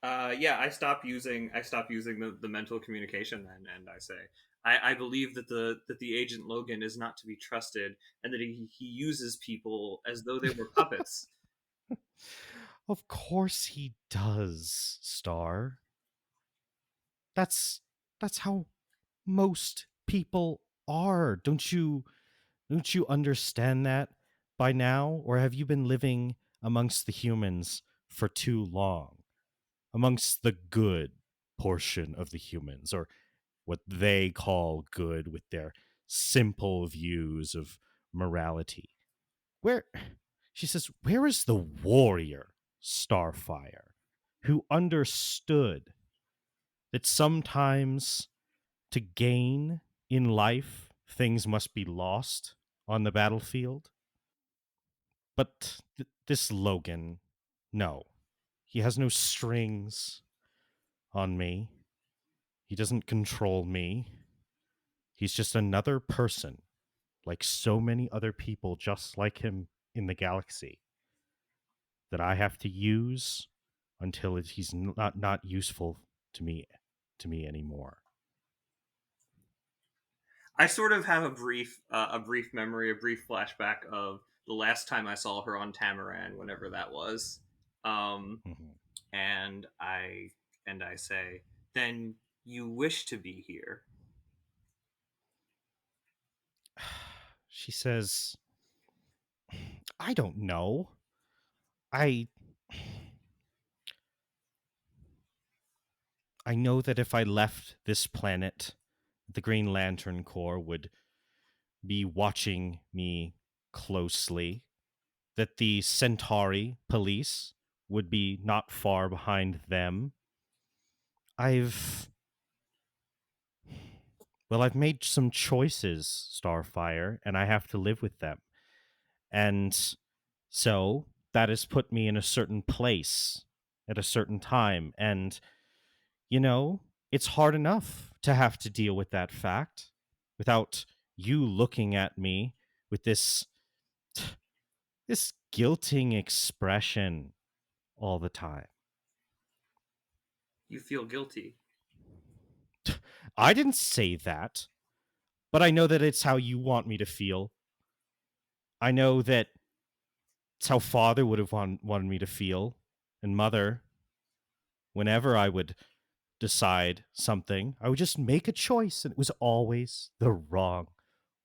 Yeah, I stop using the mental communication then, and I say I believe that the agent Logan is not to be trusted, and that he uses people as though they were puppets. Of course he does, Star. That's that's how most people are. Don't you understand that by now? Or have you been living amongst the humans for too long? Amongst the good portion of the humans, or what they call good with their simple views of morality. Where, she says, where is the warrior, Starfire, who understood that sometimes to gain in life, things must be lost on the battlefield? But this Logan, no, he has no strings on me. He doesn't control me. He's just another person, like so many other people just like him in the galaxy, that I have to use until he's not useful to me anymore. I sort of have a brief memory, a brief flashback of the last time I saw her on Tamaran, whenever that was, um, Mhm. and I say, then you wish to be here. She says, I don't know. I I know that if I left this planet, the Green Lantern Corps would be watching me closely, that the Centauri police would be not far behind them. I've I've made some choices, Starfire, and I have to live with them. And so that has put me in a certain place at a certain time. And, you know, it's hard enough to have to deal with that fact without you looking at me with this guilting expression all the time. You feel guilty. I didn't say that, but I know that it's how you want me to feel. I know that it's how father would have wanted me to feel, and mother. Whenever I would decide something, I would just make a choice, and it was always the wrong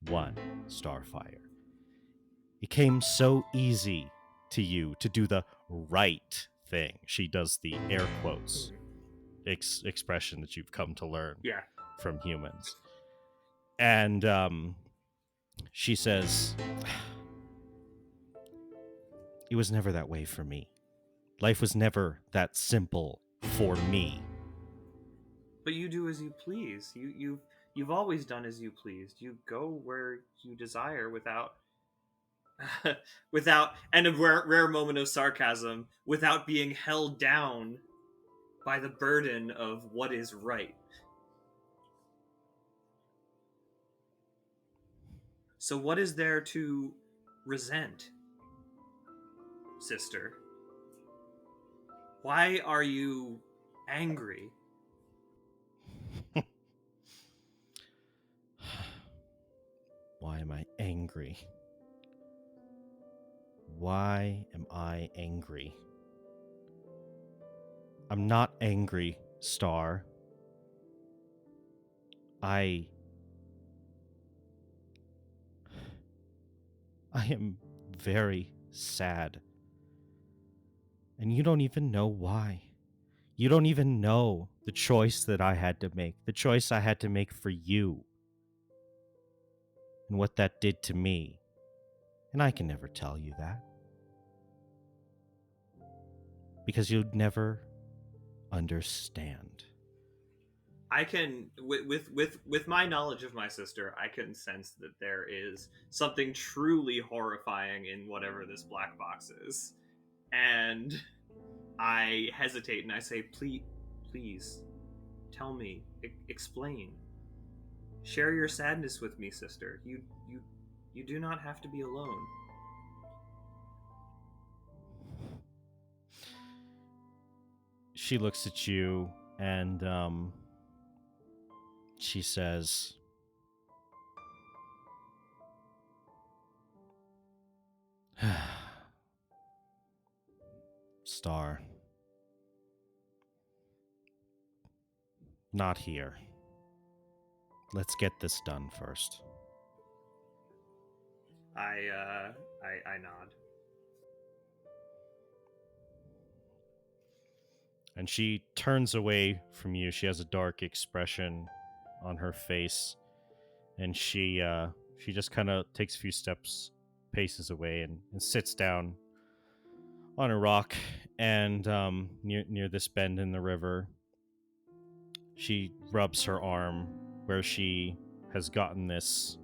one, Starfire. It came so easy to you to do the right thing. She does the air quotes expression that you've come to learn Yeah. from humans. And She says, "It was never that way for me. Life was never that simple for me." But you do as you please. You've always done as you pleased. You go where you desire without without, and a rare moment of sarcasm, without being held down by the burden of what is right. So what is there to resent, sister? Why are you angry? Why am I angry? Why am I angry? I'm not angry, Star. I am very sad. And you don't even know why. You don't even know the choice that I had to make, the choice I had to make for you, and what that did to me. And I can never tell you that. Because you'd never understand. I can, with my knowledge of my sister, I can sense that there is something truly horrifying in whatever this black box is, and I hesitate and I say, please, tell me, explain, share your sadness with me, sister. You do not have to be alone. She looks at you and she says, "Star, not here. Let's get this done first." I nod. And she turns away from you. She has a dark expression on her face, and she just kind of takes a few steps, paces away, and sits down on a rock and near this bend in the river. She rubs her arm where she has gotten this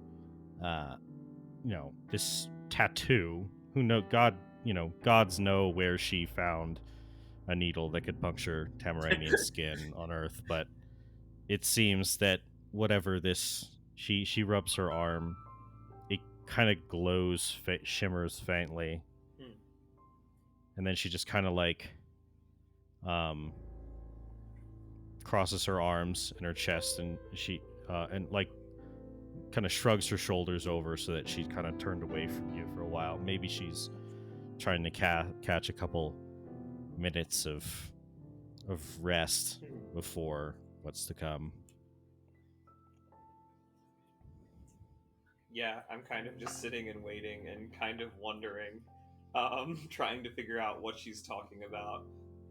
this tattoo. Gods know where she found a needle that could puncture Tamaranian skin on Earth, but it seems that whatever this, she rubs her arm, it kind of glows, shimmers faintly, and then she just kind of crosses her arms in her chest, and she kind of shrugs her shoulders over so that she's kind of turned away from you for a while. Maybe she's trying to catch a couple minutes of rest before what's to come. Yeah, I'm kind of just sitting and waiting and kind of wondering, trying to figure out what she's talking about.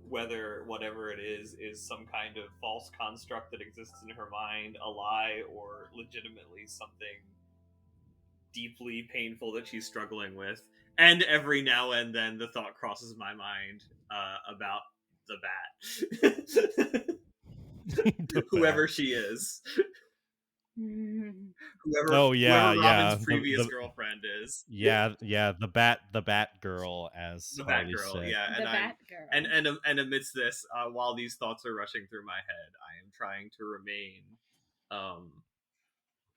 Whether whatever it is some kind of false construct that exists in her mind, a lie, or legitimately something deeply painful that she's struggling with. And every now and then the thought crosses my mind about the bat. Whoever she is. Whoever Robin's previous girlfriend is. Yeah, the bat girl, as the Harley bat girl, said. yeah. The bat girl. And amidst this, while these thoughts are rushing through my head, I am trying to remain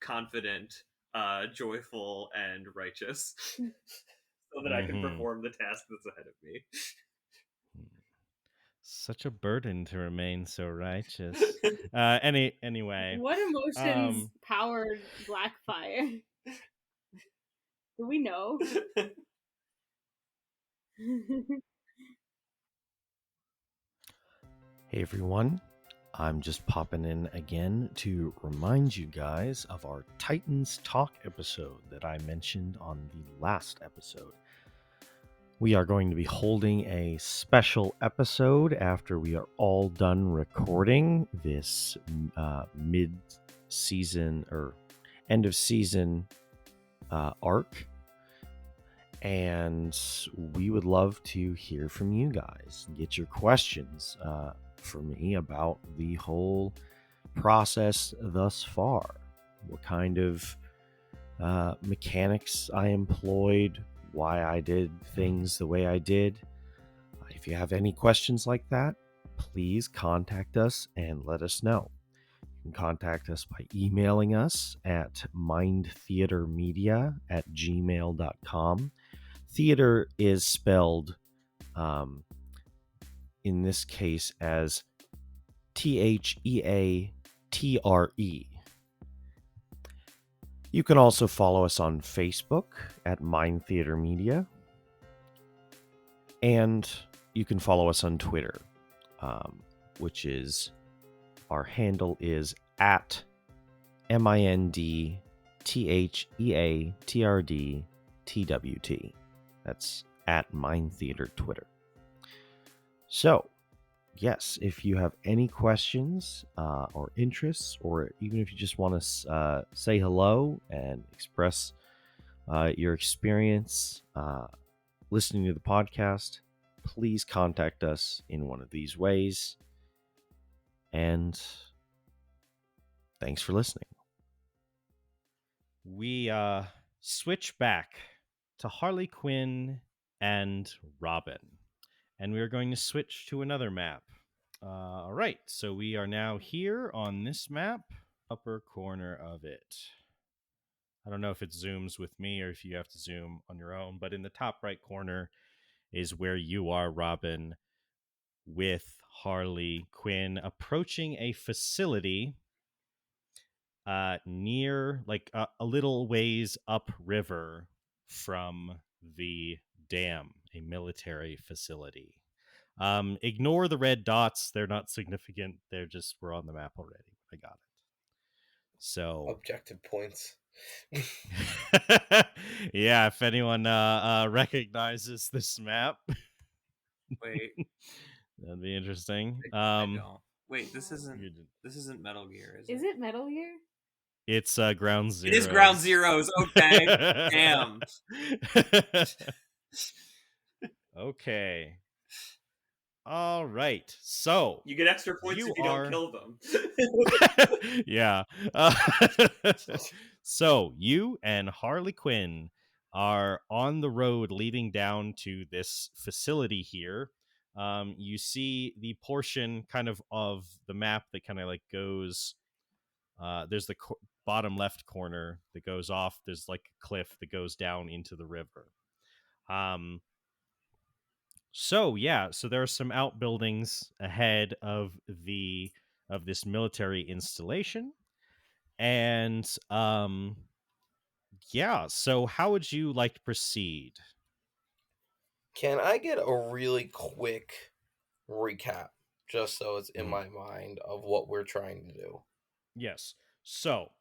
confident, joyful, and righteous, so that I can perform the task that's ahead of me. Such a burden to remain so righteous. Anyway. What emotions powered Blackfire? Do we know? Hey everyone, I'm just popping in again to remind you guys of our Titans Talk episode that I mentioned on the last episode. We are going to be holding a special episode after we are all done recording this mid-season or end-of-season arc. And we would love to hear from you guys, get your questions for me about the whole process thus far. What kind of mechanics I employed, why I did things the way I did. If you have any questions like that, please contact us and let us know. You can contact us by emailing us at mindtheatermedia@gmail.com. Theater is spelled, in this case, as THEATRE. You can also follow us on Facebook at Mind Theater Media. And you can follow us on Twitter, which is, our handle is at MINDTHEATRDTWT. That's at Mind Theater Twitter. So, yes, if you have any questions or interests, or even if you just want to say hello and express your experience listening to the podcast, please contact us in one of these ways. And thanks for listening. We switch back to Harley Quinn and Robin, and we are going to switch to another map. All right, so we are now here on this map, upper corner of it. I don't know if it zooms with me or if you have to zoom on your own, but in the top right corner is where you are, Robin, with Harley Quinn approaching a facility near, like, a little ways upriver from the dam, a military facility. Ignore the red dots. They're not significant. They're just, we're on the map already. I got it. So Objective points. yeah, if anyone recognizes this map, Wait, that'd be interesting. I don't. Wait, this isn't Metal Gear, is it? Is it Metal Gear? It's Ground Zeroes. It is Ground Zeroes. Okay. Damn. Okay. All right. So You get extra points you if you don't kill them. yeah. So you and Harley Quinn are on the road leading down to this facility here. You see the portion kind of the map that kind of like goes. There's the bottom left corner that goes off. There's like a cliff that goes down into the river. So yeah, so there are some outbuildings ahead of this military installation, and yeah. So how would you like to proceed? Can I get a really quick recap, just so it's in my mind, of what we're trying to do? Yes. So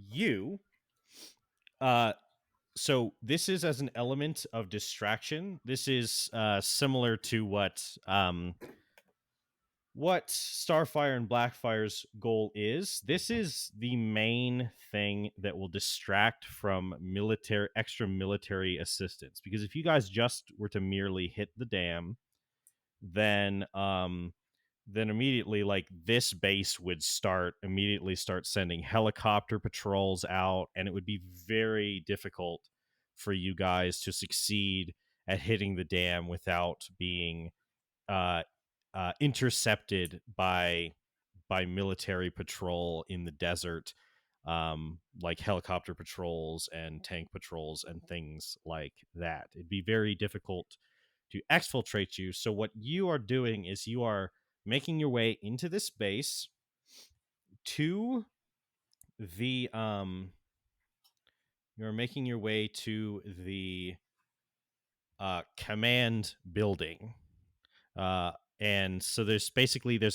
you so this is as an element of distraction. This is similar to what Starfire and Blackfire's goal is. This is the main thing that will distract from extra military assistance. Because if you guys just were to merely hit the dam, then immediately, like, this base would immediately start sending helicopter patrols out, and it would be very difficult for you guys to succeed at hitting the dam without being intercepted by military patrol in the desert, like helicopter patrols and tank patrols and things like that. It'd be very difficult to exfiltrate you. So what you are doing is you are making your way into this base to the you're making your way to the command building. And so there's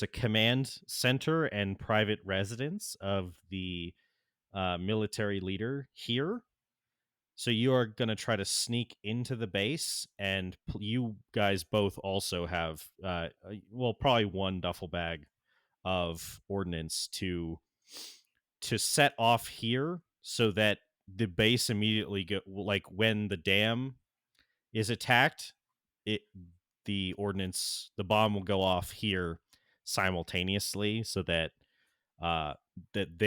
a command center and private residence of the military leader here. So you are going to try to sneak into the base, and you guys both also have, probably one duffel bag of ordnance to set off here, so that the base immediately go, like when the dam is attacked, it the bomb will go off here simultaneously, so that uh that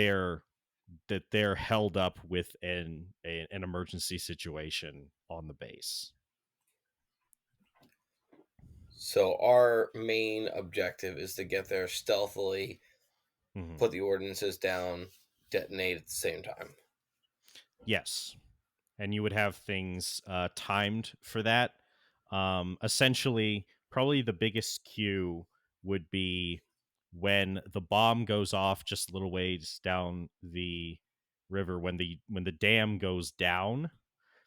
they're held up with an emergency situation on the base. So our main objective is to get there stealthily, Mhm. put the ordinances down, detonate at the same time. Yes, and you would have things timed for that. Essentially, probably the biggest cue would be when the bomb goes off just a little ways down the river, when the dam goes down,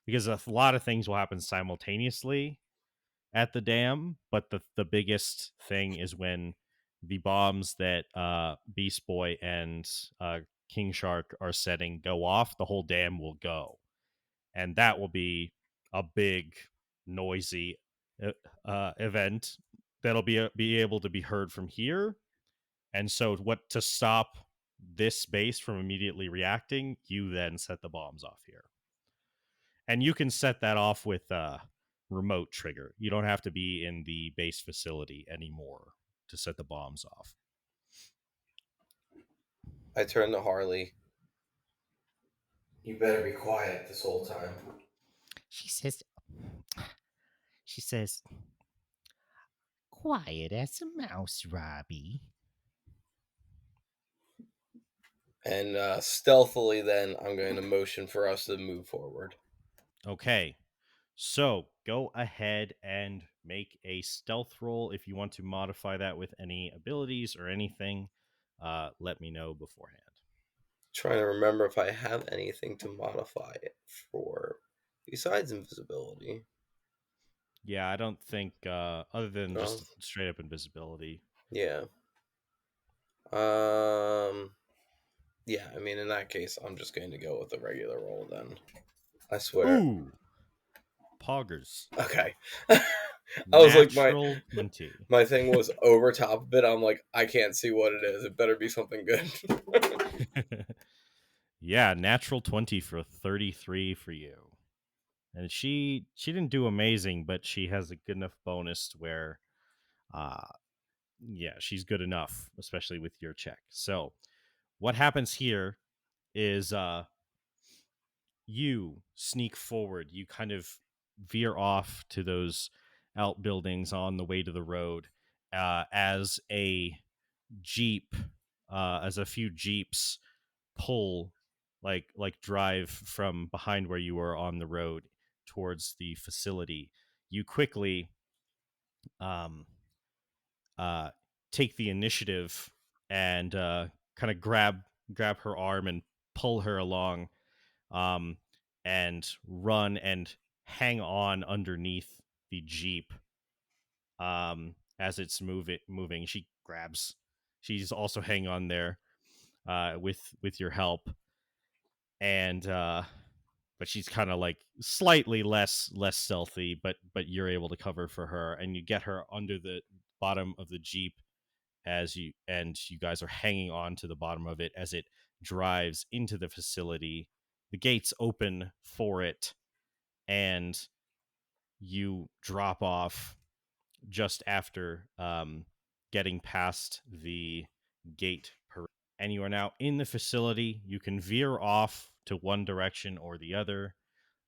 because a lot of things will happen simultaneously at the dam, but the biggest thing is when the bombs that Beast Boy and King Shark are setting go off, the whole dam will go, and that will be a big, noisy event that'll be able to be heard from here. And so, what to stop this base from immediately reacting, you then set the bombs off here, and you can set that off with a remote trigger. You don't have to be in the base facility anymore to set the bombs off. I turn to Harley. You better be quiet this whole time. She says, she says, quiet as a mouse, Robbie. And stealthily, then I'm going to motion for us to move forward. Okay. So go ahead and make a stealth roll. If you want to modify that with any abilities or anything, let me know beforehand. Trying to remember if I have anything to modify it for besides invisibility. Yeah, I don't think other than No. just straight up invisibility. Yeah. Yeah, I mean, in that case, I'm just going to go with the regular roll then. I swear. Ooh, poggers. Okay. I was like, Natural 20. my thing was over top of it. I'm like, I can't see what it is. It better be something good. Yeah, natural 20 for 33 for you. And she didn't do amazing, but she has a good enough bonus to where uh yeah, she's good enough, especially with your check. So, what happens here is you sneak forward. You kind of veer off to those outbuildings on the way to the road as a jeep, as a few jeeps pull, drive from behind where you were on the road towards the facility. You quickly um, uh, take the initiative and kind of grab her arm and pull her along, um, and run and hang on underneath the jeep as it's moving. She's also hanging on there with your help, and but she's kind of like slightly less stealthy, but you're able to cover for her, and you get her under the bottom of the jeep as you guys are hanging on to the bottom of it as it drives into the facility. The gates open for it, and you drop off just after getting past the gate parade. And you are now in the facility. You can veer off to one direction or the other.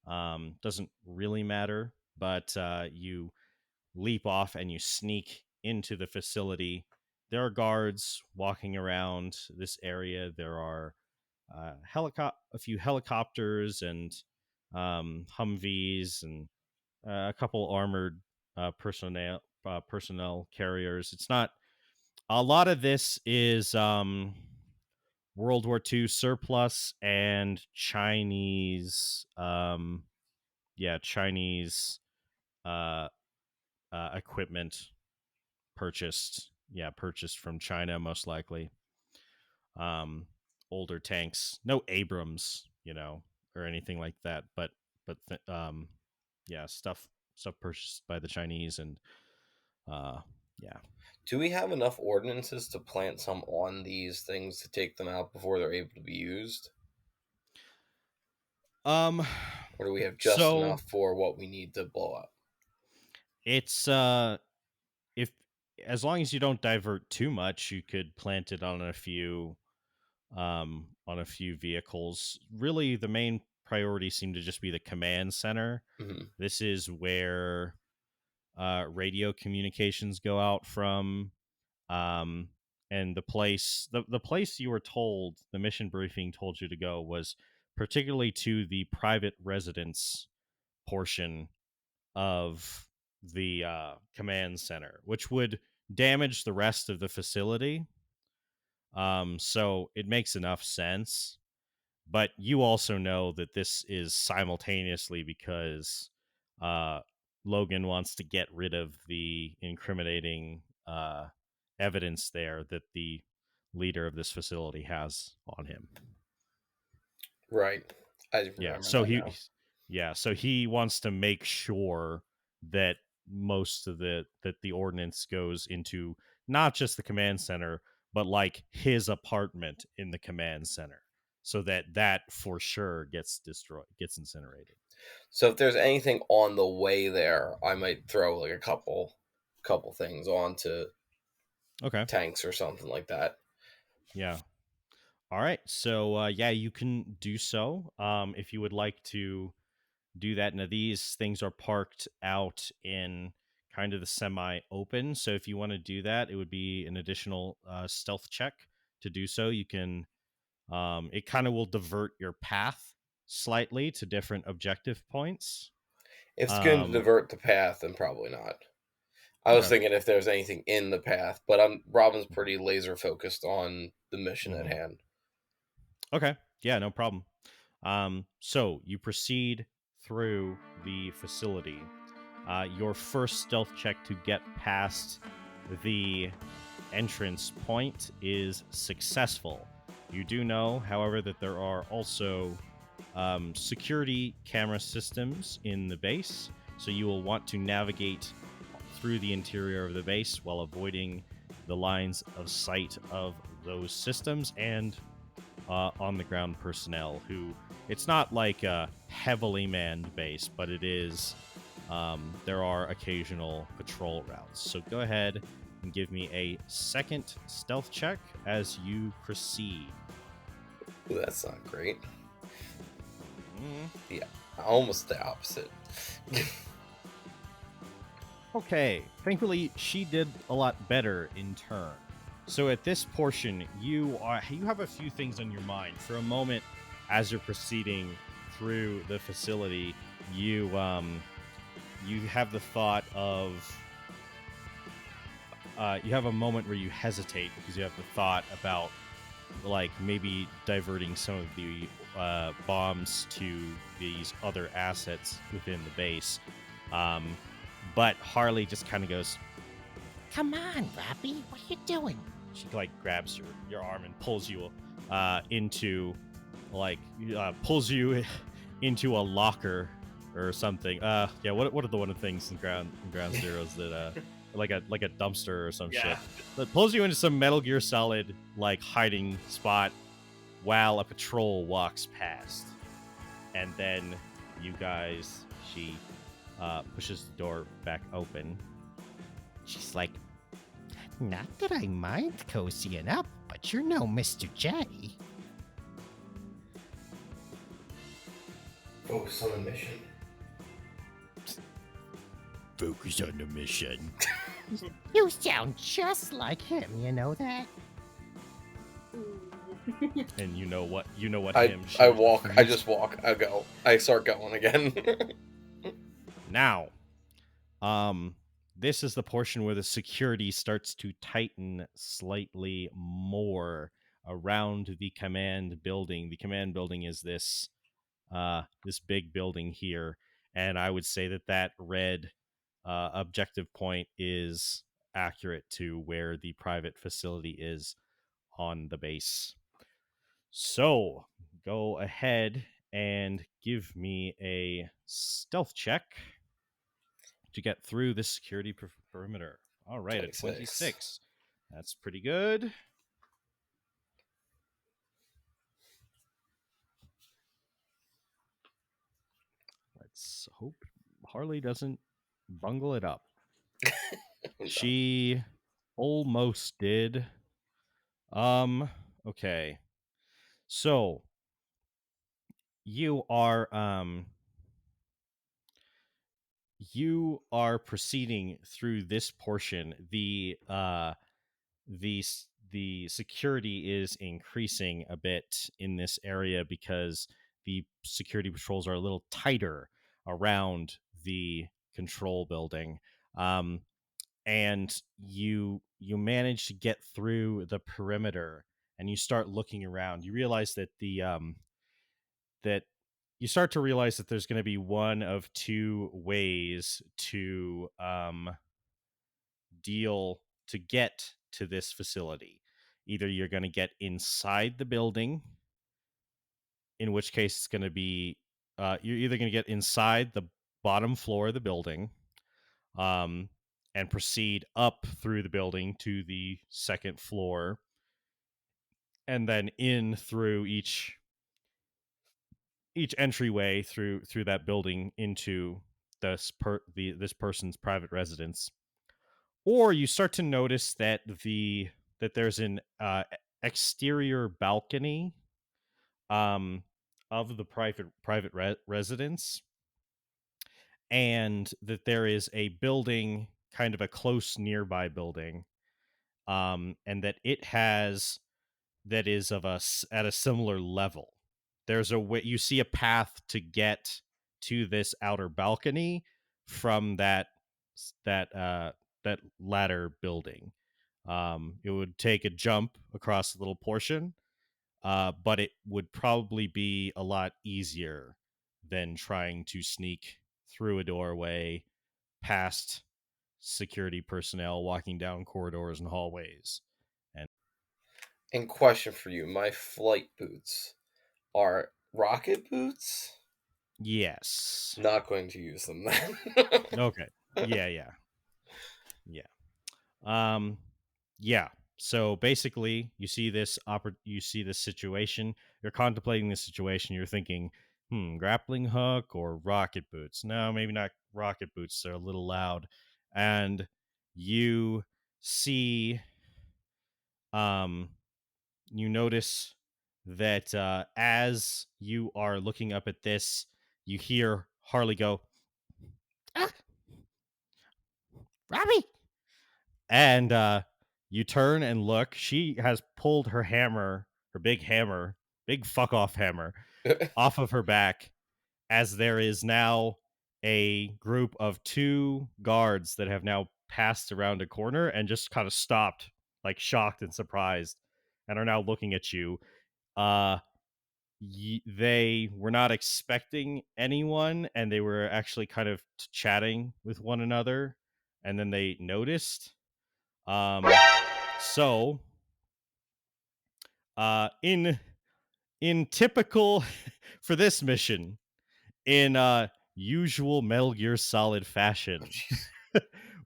Doesn't really matter, but you leap off and you sneak into the facility. There are guards walking around this area. There are a few helicopters and Humvees and a couple armored personnel carriers. It's not a lot of this is World War II surplus and Chinese Chinese uh, equipment purchased from China, most likely. um Older tanks, no Abrams, or anything like that, but yeah, stuff purchased by the Chinese. And uh yeah. Do we have enough ordinances to plant some on these things to take them out before they're able to be used? Um, Or do we have just so enough for what we need to blow up? it's if as long as you don't divert too much, you could plant it on a few vehicles. Really, the main priority seemed to just be the command center. Mm-hmm. This is where radio communications go out from. Um, and the place you were told, the mission briefing told you to go was particularly to the private residence portion of the command center, which would damage the rest of the facility. So it makes enough sense. But you also know that this is simultaneously because uh, Logan wants to get rid of the incriminating evidence there that the leader of this facility has on him. Right. I Yeah, remember so that now. so he wants to make sure that most of the ordinance goes into not just the command center, but like his apartment in the command center, so that for sure gets destroyed, gets incinerated. So if there's anything on the way there, I might throw like a couple things onto Okay. tanks or something like that. Yeah. All right. So yeah, you can do so. If you would like to do that. Now these things are parked out in kind of the semi-open. So if you want to do that, it would be an additional stealth check to do so. You can. It kind of will divert your path slightly to different objective points. If it's going to Um, divert the path, then probably not. I was okay. thinking if there's anything in the path, but Robin's pretty laser focused on the mission at Mhm. hand. Okay. Yeah, no problem. So you proceed through the facility. Your first stealth check to get past the entrance point is successful. You do know, however, that there are also security camera systems in the base, so you will want to navigate through the interior of the base while avoiding the lines of sight of those systems and on the ground personnel who it's not like a heavily manned base, but it is there are occasional patrol routes. So go ahead and give me a second stealth check as you proceed. Ooh, that's not great. Mm. Yeah, almost the opposite. Okay, thankfully she did a lot better in turn. So at this portion, you have a few things on your mind. For a moment, as you're proceeding through the facility, you have the thought of you have a moment where you hesitate because you have the thought about like maybe diverting some of the bombs to these other assets within the base. But Harley just kind of goes, "Come on, Robbie, what are you doing?" She like grabs your arm and pulls you into pulls you into a locker or something. Yeah, what are the one of the things in ground zeros that like a dumpster or some shit that pulls you into some Metal Gear Solid like hiding spot while a patrol walks past, and then she pushes the door back open. She's like, "Not that I mind cozying up, but you're no Mr. J." Focus on the mission. Focus on the mission. You sound just like him, you know that? And you know what I him. walk. I just walk. I go. I start going again. Now, this is the portion where the security starts to tighten slightly more around the command building. The command building is this big building here, and I would say that red objective point is accurate to where the private facility is on the base. So, go ahead and give me a stealth check to get through the security perimeter. All right, 26. at 26. That's pretty good. Let's hope Harley doesn't bungle it up. No. She almost did. Okay. So you are proceeding through this portion. The security is increasing a bit in this area because the security patrols are a little tighter around the control building. And you manage to get through the perimeter and you start looking around. You realize that that you start to realize that there's going to be one of two ways to deal to get to this facility. Either you're going to get inside the building, in which case it's going to be you're either going to get inside the bottom floor of the building, and proceed up through the building to the second floor, and then in through each entryway through that building into this person's private residence. Or you start to notice that there's an exterior balcony of the private residence, and that there is a building, kind of a close nearby building, and that it has that is at a similar level. There's a way you see a path to get to this outer balcony from that ladder building. It would take a jump across a little portion, but it would probably be a lot easier than trying to sneak through a doorway, past security personnel, walking down corridors and hallways. And question for you, my flight boots are rocket boots? Yes. Not going to use them then. Okay. Yeah. Yeah. So basically, you see this situation. You're contemplating this situation. You're thinking, grappling hook or rocket boots? No, maybe not rocket boots. They're a little loud. And you see, you notice that as you are looking up at this, you hear Harley go, Ah, Robbie! and you turn and look. She has pulled her hammer, her big fuck off hammer, off of her back, as there is now a group of two guards that have now passed around a corner and just kind of stopped, like shocked and surprised, and are now looking at you. Uh they were not expecting anyone, and they were actually kind of chatting with one another, and then they noticed. So in typical for this mission, in usual Metal Gear Solid fashion,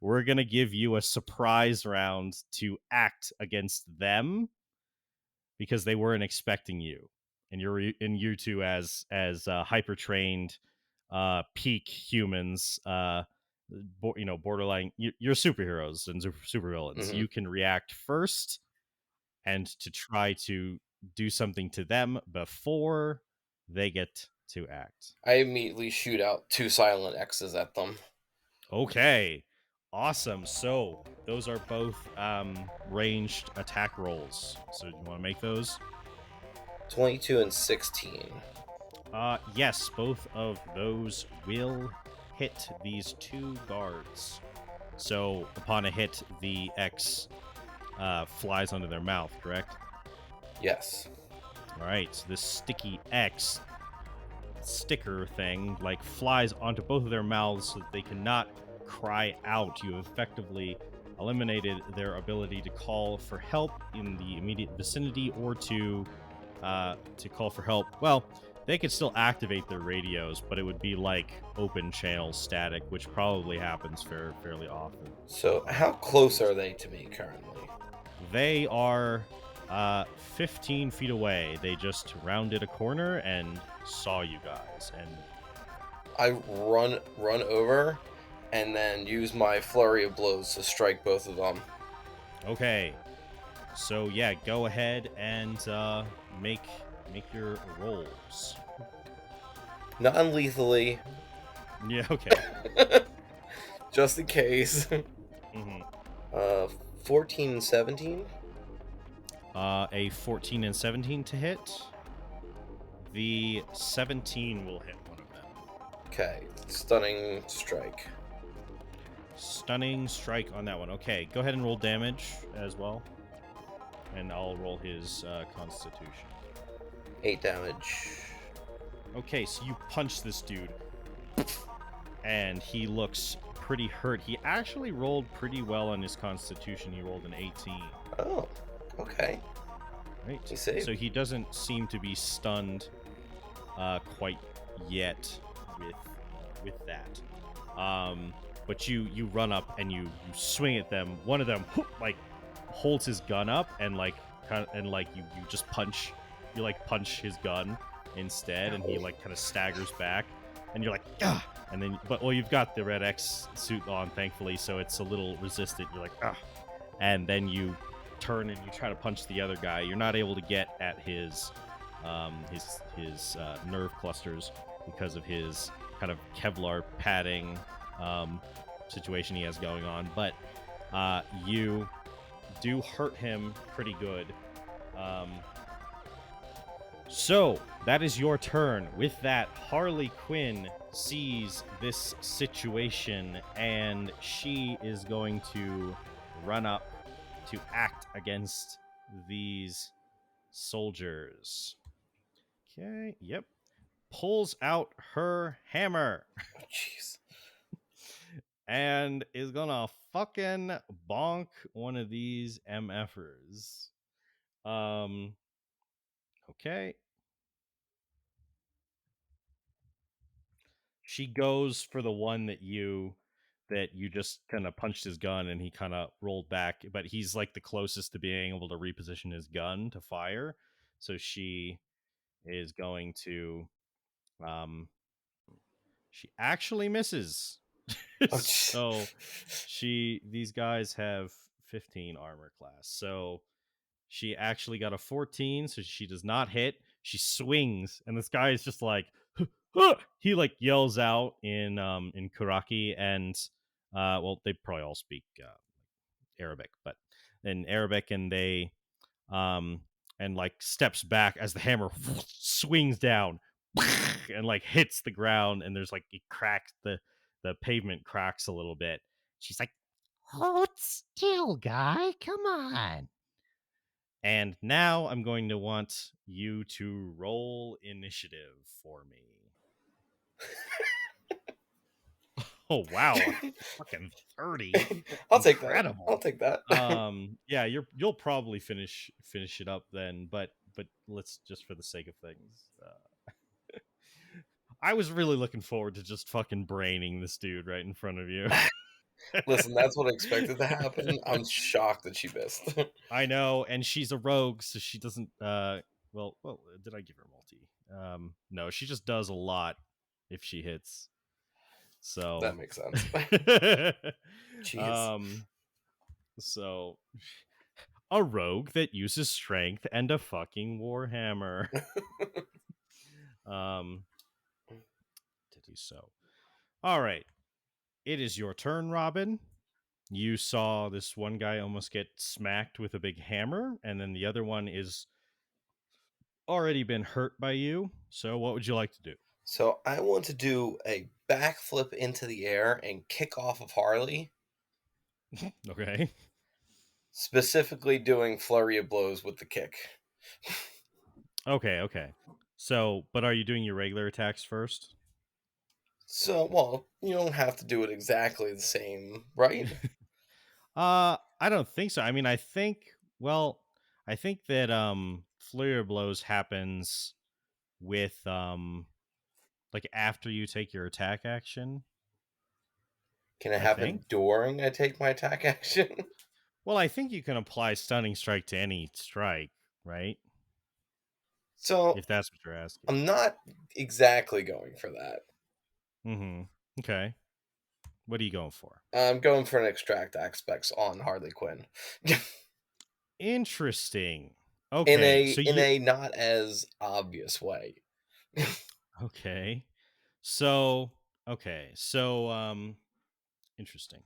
we're gonna give you a surprise round to act against them because they weren't expecting you, and you two as hyper trained peak humans, borderline, you're superheroes and supervillains. Mhm. You can react first and to try to do something to them before they get to act. I immediately shoot out 2 silent X's at them. Okay, awesome. So those are both ranged attack rolls. So do you want to make those? 22 and 16. Yes, both of those will hit these two guards. So upon a hit, the X flies onto their mouth, correct? Yes. All right, so this sticky X sticker thing like flies onto both of their mouths so that they cannot cry out. You have effectively eliminated their ability to call for help in the immediate vicinity, or to call for help. Well, they could still activate their radios, but it would be like open channel static, which probably happens fairly often. So, how close are they to me currently? They are 15 feet away. They just rounded a corner and saw you guys. And I run over, and then use my flurry of blows to strike both of them. Okay. So yeah, go ahead and make your rolls. Non-lethally, Yeah. Okay. just in case. hmm 14 and 17. A 14 and 17 to hit. The 17 will hit one of them. Okay, stunning strike. Stunning strike on that one. Okay, go ahead and roll damage as well. And I'll roll his constitution. 8 damage. Okay, so you punch this dude. And he looks pretty hurt. He actually rolled pretty well on his constitution. He rolled an 18. Oh, okay. Right. He saved. So he doesn't seem to be stunned quite yet with that. But you run up and you swing at them. One of them like holds his gun up and like you just punch his gun instead, and he like kind of staggers back, and you're like, ah, and then you've got the red X suit on, thankfully, so it's a little resistant. You're like, ah, and then you turn and you try to punch the other guy. You're not able to get at his nerve clusters because of his kind of Kevlar padding situation he has going on, but you do hurt him pretty good. So that is your turn. With that, Harley Quinn sees this situation and she is going to run up to act against these soldiers. Okay, yep. Pulls out her hammer Oh, jeez. and is gonna fucking bonk one of these MFers. Okay. She goes for the one that you just kind of punched his gun and he kind of rolled back, but he's like the closest to being able to reposition his gun to fire. So she is going to she actually misses. Oh, So these guys have 15 armor class. So she actually got a 14, so she does not hit. She swings, and this guy is just like, huh! He like yells out in Kuraki, and they probably all speak Arabic, but in Arabic, and they and like steps back as the hammer swings down and like hits the ground, and there's like it cracks the pavement cracks a little bit. She's like, Hold still, guy. Come on. and now I'm going to want you to roll initiative for me. Oh wow, fucking 30. I'll take that. Incredible. I'll take that. Yeah, you'll probably finish it up then, but let's just for the sake of things. I was really looking forward to just fucking braining this dude right in front of you. Listen, that's what I expected to happen. I'm shocked that she missed. I know, and she's a rogue, so she doesn't well, did I give her multi? No, she just does a lot if she hits. So That makes sense. Jeez. So a rogue that uses strength and a fucking warhammer. To do so. All right. It is your turn, Robin. You saw this one guy almost get smacked with a big hammer, and then the other one is already been hurt by you. So what would you like to do? So I want to do a backflip into the air and kick off of Harley. Okay. Specifically doing flurry of blows with the kick. Okay. So, but are you doing your regular attacks first? So, well, you don't have to do it exactly the same, right? I don't think so. I mean, I think that flare blows happens with like after you take your attack action. Can it I happen think. during I take my attack action? Well, I think you can apply stunning strike to any strike, right? So, If that's what you're asking. I'm not exactly going for that. Mm-hmm. Okay. What are you going for? I'm going for an extract aspects on Harley Quinn. Interesting. in Okay. a So in you a not as obvious way. okay. So okay. So interesting.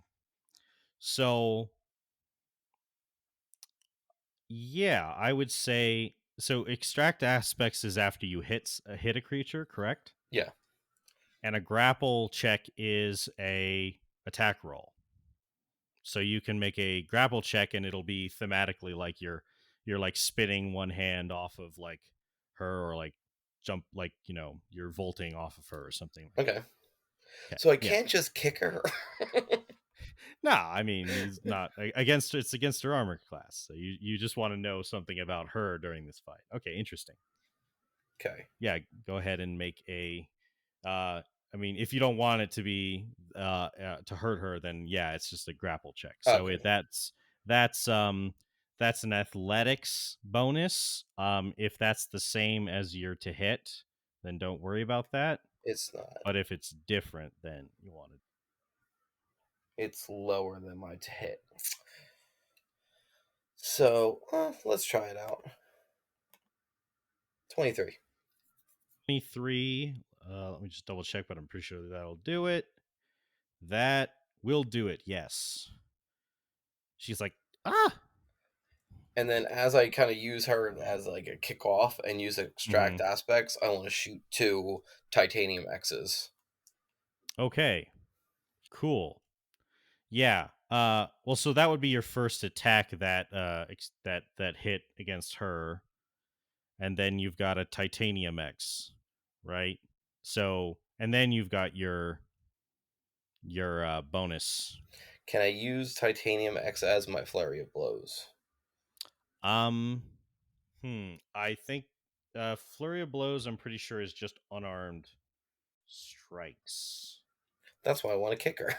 So yeah, I would say so extract aspects is after you hit a creature, correct? Yeah. And a grapple check is a attack roll. So you can make a grapple check and it'll be thematically like you're like spinning one hand off of like her or like jump like, you're vaulting off of her or something like Okay. that. Okay. So I Yeah. can't just kick her. Nah, I mean, he's not it's against her armor class. So you just want to know something about her during this fight. Okay, interesting. Okay. Yeah, go ahead and make a I mean, if you don't want it to be to hurt her, then yeah, it's just a grapple check. So Okay. that's um that's an athletics bonus. If that's the same as your to hit, then don't worry about that. It's not. But if it's different, then you want to. It's lower than my to hit. So let's try it out. 23. 23. Let me just double check, but I'm pretty sure that'll do it. That will do it. Yes. She's like, ah. And then as I kind of use her as like a kickoff and use extract Mhm. aspects, I want to shoot 2 titanium X's. Okay. Cool. Yeah. Well, so that would be your first attack that hit against her, and then you've got a titanium X, right? So, and then you've got your bonus. Can I use titanium X as my flurry of blows? Um, I think flurry of blows. I'm pretty sure is just unarmed strikes. That's why I want to kick her.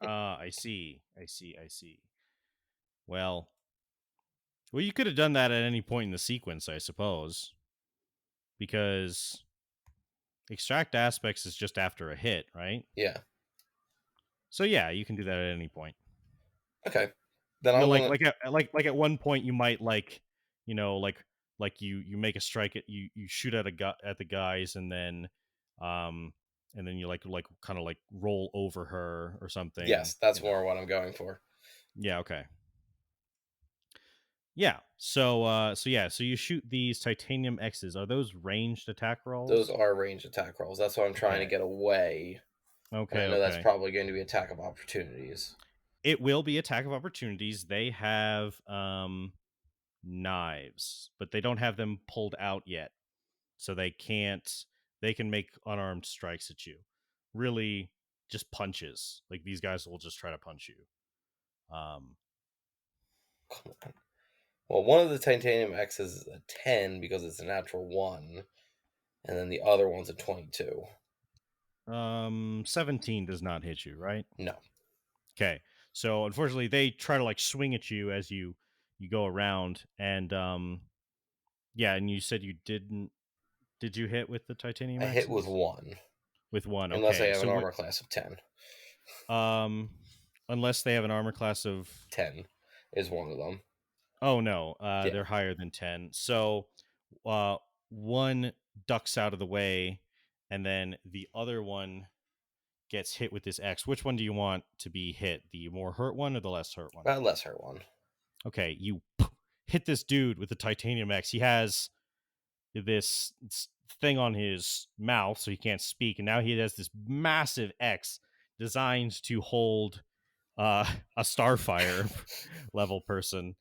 I see. Well, you could have done that at any point in the sequence, I suppose, because extract aspects is just after a hit, right? Yeah. So yeah, you can do that at any point. Okay. Then I'm Like gonna. at one point you might like you make a strike at you shoot at at the guys and then you like kind of like roll over her or something. Yes, that's more what I'm going for. Yeah. Okay. Yeah. So you shoot these titanium X's. Are those ranged attack Those rolls? are ranged attack rolls. That's why I'm trying to Okay. get away. And I Okay. know that's Okay. probably going to be attack of opportunities. It will be attack of opportunities. They have knives, but they don't have them pulled out yet. So they can make unarmed strikes at you. Really just punches. Like these guys will just try to punch you. Come on. Well, one of the titanium X's is a 10 because it's a natural 1. And then the other one's a 22. 17 does not hit you, right? No. Okay. So unfortunately they try to like swing at you as you go around and yeah, and you said you did you hit with the titanium I hit with axes? 1. With one. Unless I Okay. have an So what armor class of 10. um unless they have an armor class of 10 is one of them. oh no, Yeah. they're higher than 10. So uh one ducks out of the way and then the other one gets hit with this X. Which one do you want to be hit? The more hurt one or the less hurt one? Less hurt one. Okay, you hit this dude with the titanium X. He has this thing on his mouth so he can't speak, and now he has this massive X designed to hold a Starfire level person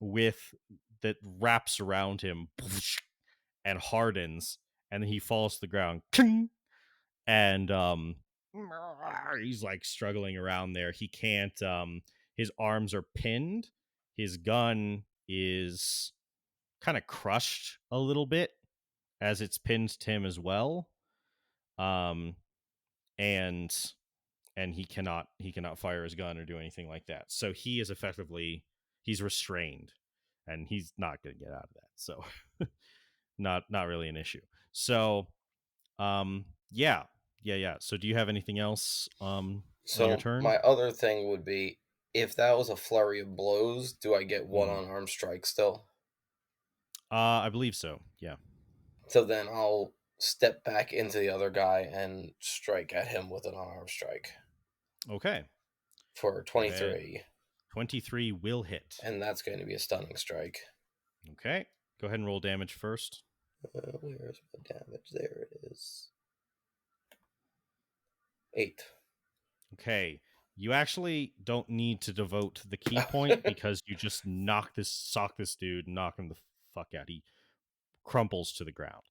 with that wraps around him and hardens, and then he falls to the ground. And he's like struggling around there. He can't his arms are pinned. His gun is kind of crushed a little bit as it's pinned to him as well. Um and he cannot fire his gun or do anything like that. So he is effectively he's restrained and he's not going to get out of that. So not really an issue. So Yeah. Yeah. So do you have anything else on your So turn? my other thing would be, if that was a flurry of blows, do I get one Mhm. unarmed strike still? I believe so. Yeah. So then I'll step back into the other guy and strike at him with an unarmed strike Okay. for Go ahead. 23. 23 will hit. And that's going to be a stunning strike. Okay. Go ahead and roll damage first. Where's my damage? There it is. 8. Okay. You actually don't need to devote the key point because you just sock this dude, knock him the fuck out. He crumples to the ground.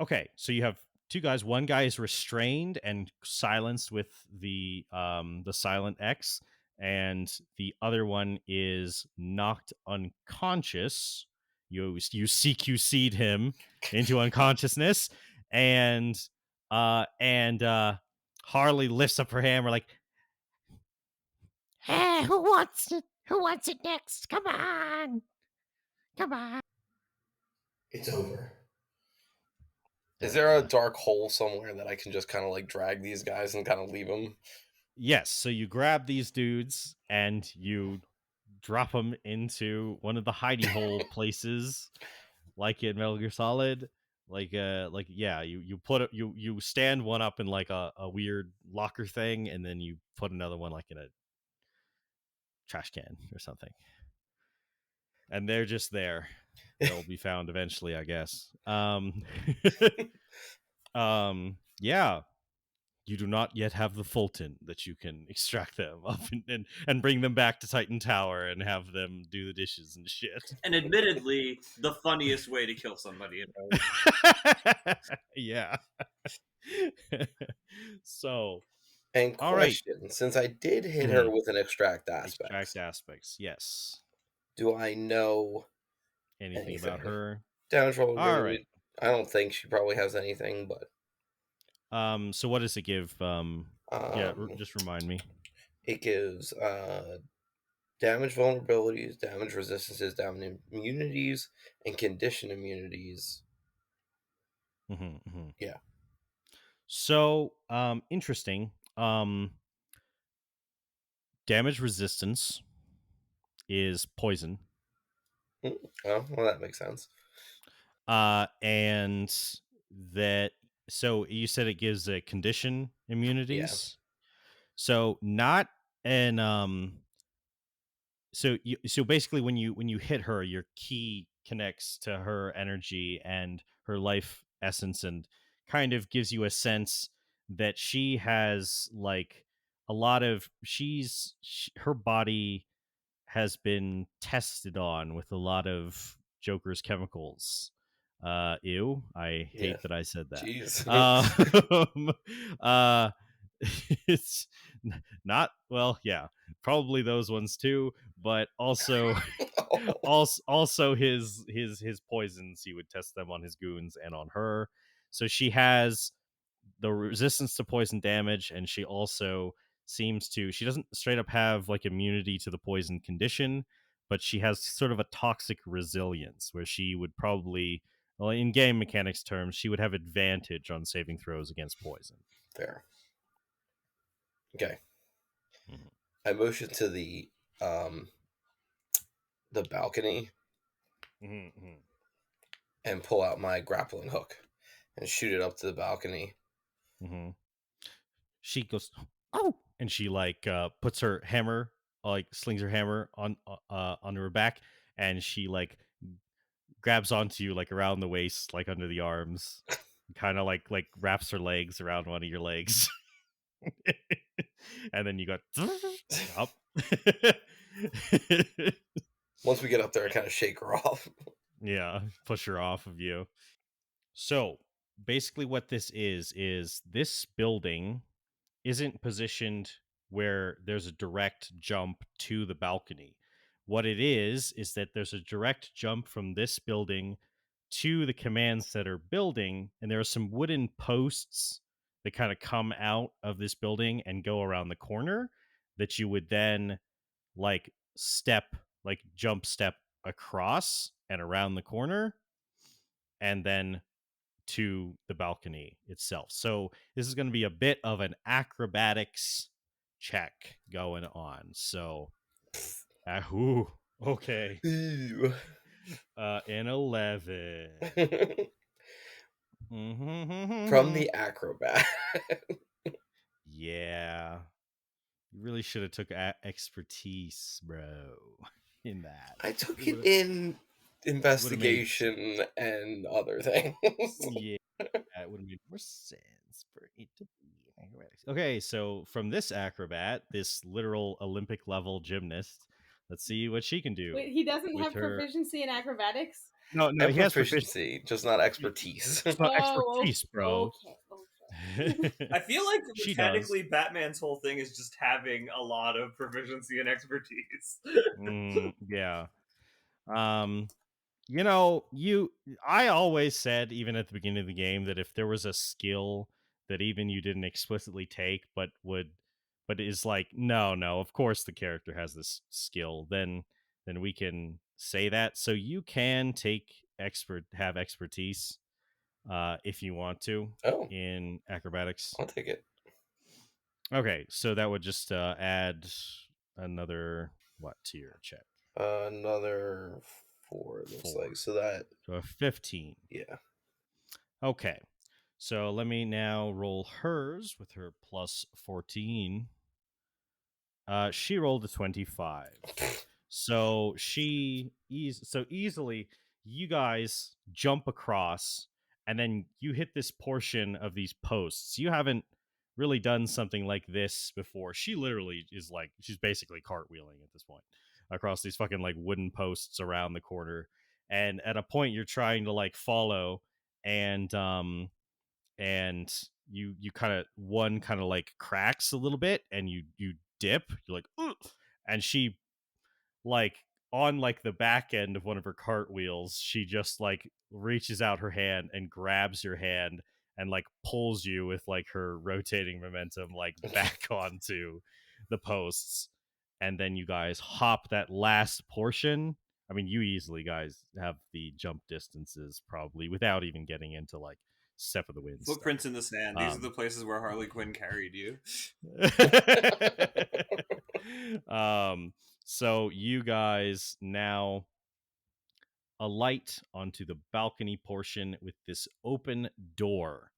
Okay, so you have two guys. One guy is restrained and silenced with the silent X, and the other one is knocked unconscious. You CQC'd him into unconsciousness, and Harley lifts up her hammer like, Hey, who wants it? Who wants it next? Come on. Come on. It's over. Is and there a dark hole somewhere that I can just kind of like drag these guys and kind of leave them? yes. So you grab these dudes and you drop them into one of the hidey hole places, like in Metal Gear Solid. Like yeah, you put it, you stand one up in like a weird locker thing, and then you put another one like in a trash can or something, and they're just there. They'll be found eventually, I guess. Yeah, you do not yet have the Fulton that you can extract them up and bring them back to Titan Tower and have them do the dishes and shit. And admittedly, the funniest way to kill somebody. Yeah. So, And all right. question, since I did hit her Mhm. with an extract Extract aspects, aspects. Yes. do I know Anything about anything? her? Damage All right. vulnerability. I don't think she probably has anything, but So what does it give? Yeah, um, just remind me. it gives damage vulnerabilities, damage resistances, damage immunities, and condition immunities. Hmm. Yeah. So, interesting. Damage resistance is poison. Oh, well, that makes sense. And that, so you said it gives a condition Yeah. immunities. So not an so basically when you hit her, your key connects to her energy and her life essence, and kind of gives you a sense that she has like a lot of her body has been tested on with a lot of Joker's chemicals. Ew, I Yeah. hate that I said that. Jeez. Uh, it's not, well, yeah, probably those ones too, but also also his poisons, he would test them on his goons and on her. So she has the resistance to poison damage, and she also she doesn't straight up have like immunity to the poison condition, but she has sort of a toxic resilience where she would probably, well, in game mechanics terms, she would have advantage on saving throws against poison. Fair. Okay. Mhm. I motion to um the balcony Mhm. and pull out my grappling hook and shoot it up to the balcony. Mhm. She goes, oh, and she like puts her hammer, like slings her hammer on her back, and she like grabs onto you like around the waist, like under the arms, kind of like wraps her legs around one of your legs, and then you got up. Once we get up there, I kind of shake her off. Yeah, push her off of you. So basically, what this is this building isn't positioned where there's a direct jump to the balcony. What it is that there's a direct jump from this building to the command center building, and there are some wooden posts that kind of come out of this building and go around the corner that you would then like jump step across and around the corner, and then to the balcony itself. So this is going to be a bit of an acrobatics check going on. So, okay, Ooh. an 11. From the acrobat. Yeah, you really should have took expertise, bro, in that. I took It it would in have made investigation and other things. yeah, it would have made more sense for it to be acrobatics. Okay, so from this acrobat, this literal Olympic level gymnast, let's see what she can do Wait, he doesn't with have her. proficiency in acrobatics? No, And he has proficiency. proficiency, just not expertise. It's not Oh, expertise, bro. okay. I feel like She does. mechanically Batman's whole thing is just having a lot of proficiency and expertise. Yeah. Um, I always said, even at the beginning of the game, that if there was a skill that even you didn't explicitly take, but is like, no, of course the character has this skill, then we can say that. So you can have expertise, if you want to, Oh, in acrobatics. I'll take it. Okay, so that would just add another what to your check? Another 4, it looks 4. like. So that, So a 15. yeah. Okay. So let me now roll hers with her plus 14. She rolled a 25. So so easily you guys jump across and then you hit this portion of these posts. You haven't really done something like this before. She literally is like she's basically cartwheeling at this point across these fucking like wooden posts around the corner. And at a point you're trying to like follow and and you kind of one kind of like cracks a little bit and you dip. You're like, ugh! And she like on like the back end of one of her cartwheels, she just like reaches out her hand and grabs your hand and like pulls you with like her rotating momentum like back onto the posts. And then you guys hop that last portion. I mean, you easily guys have the jump distances probably without even getting into like step of the wind stuff. Footprints in the sand. These are the places where Harley Quinn carried you. So you guys now alight onto the balcony portion with this open door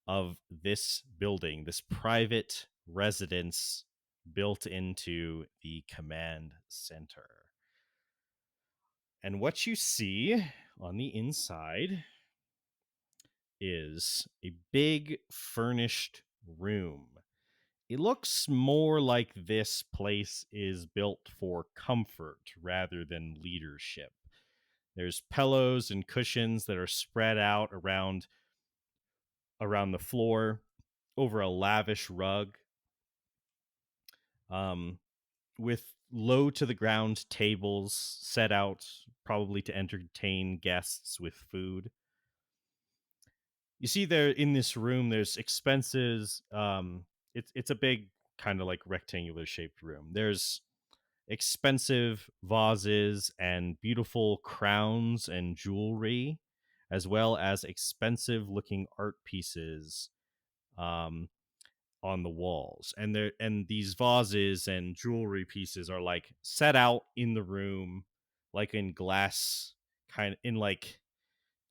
of this building, this private residence built into the command center. And what you see on the inside is a big furnished room. It looks more like this place is built for comfort rather than leadership. There's pillows and cushions that are spread out around the floor over a lavish rug, with low to the ground tables set out probably to entertain guests with food. You see there in this room there's expenses. It's a big kind of like rectangular shaped room. There's expensive vases and beautiful crowns and jewelry, as well as expensive looking art pieces um, on the walls. And these vases and jewelry pieces are like set out in the room, like in glass, kind of in like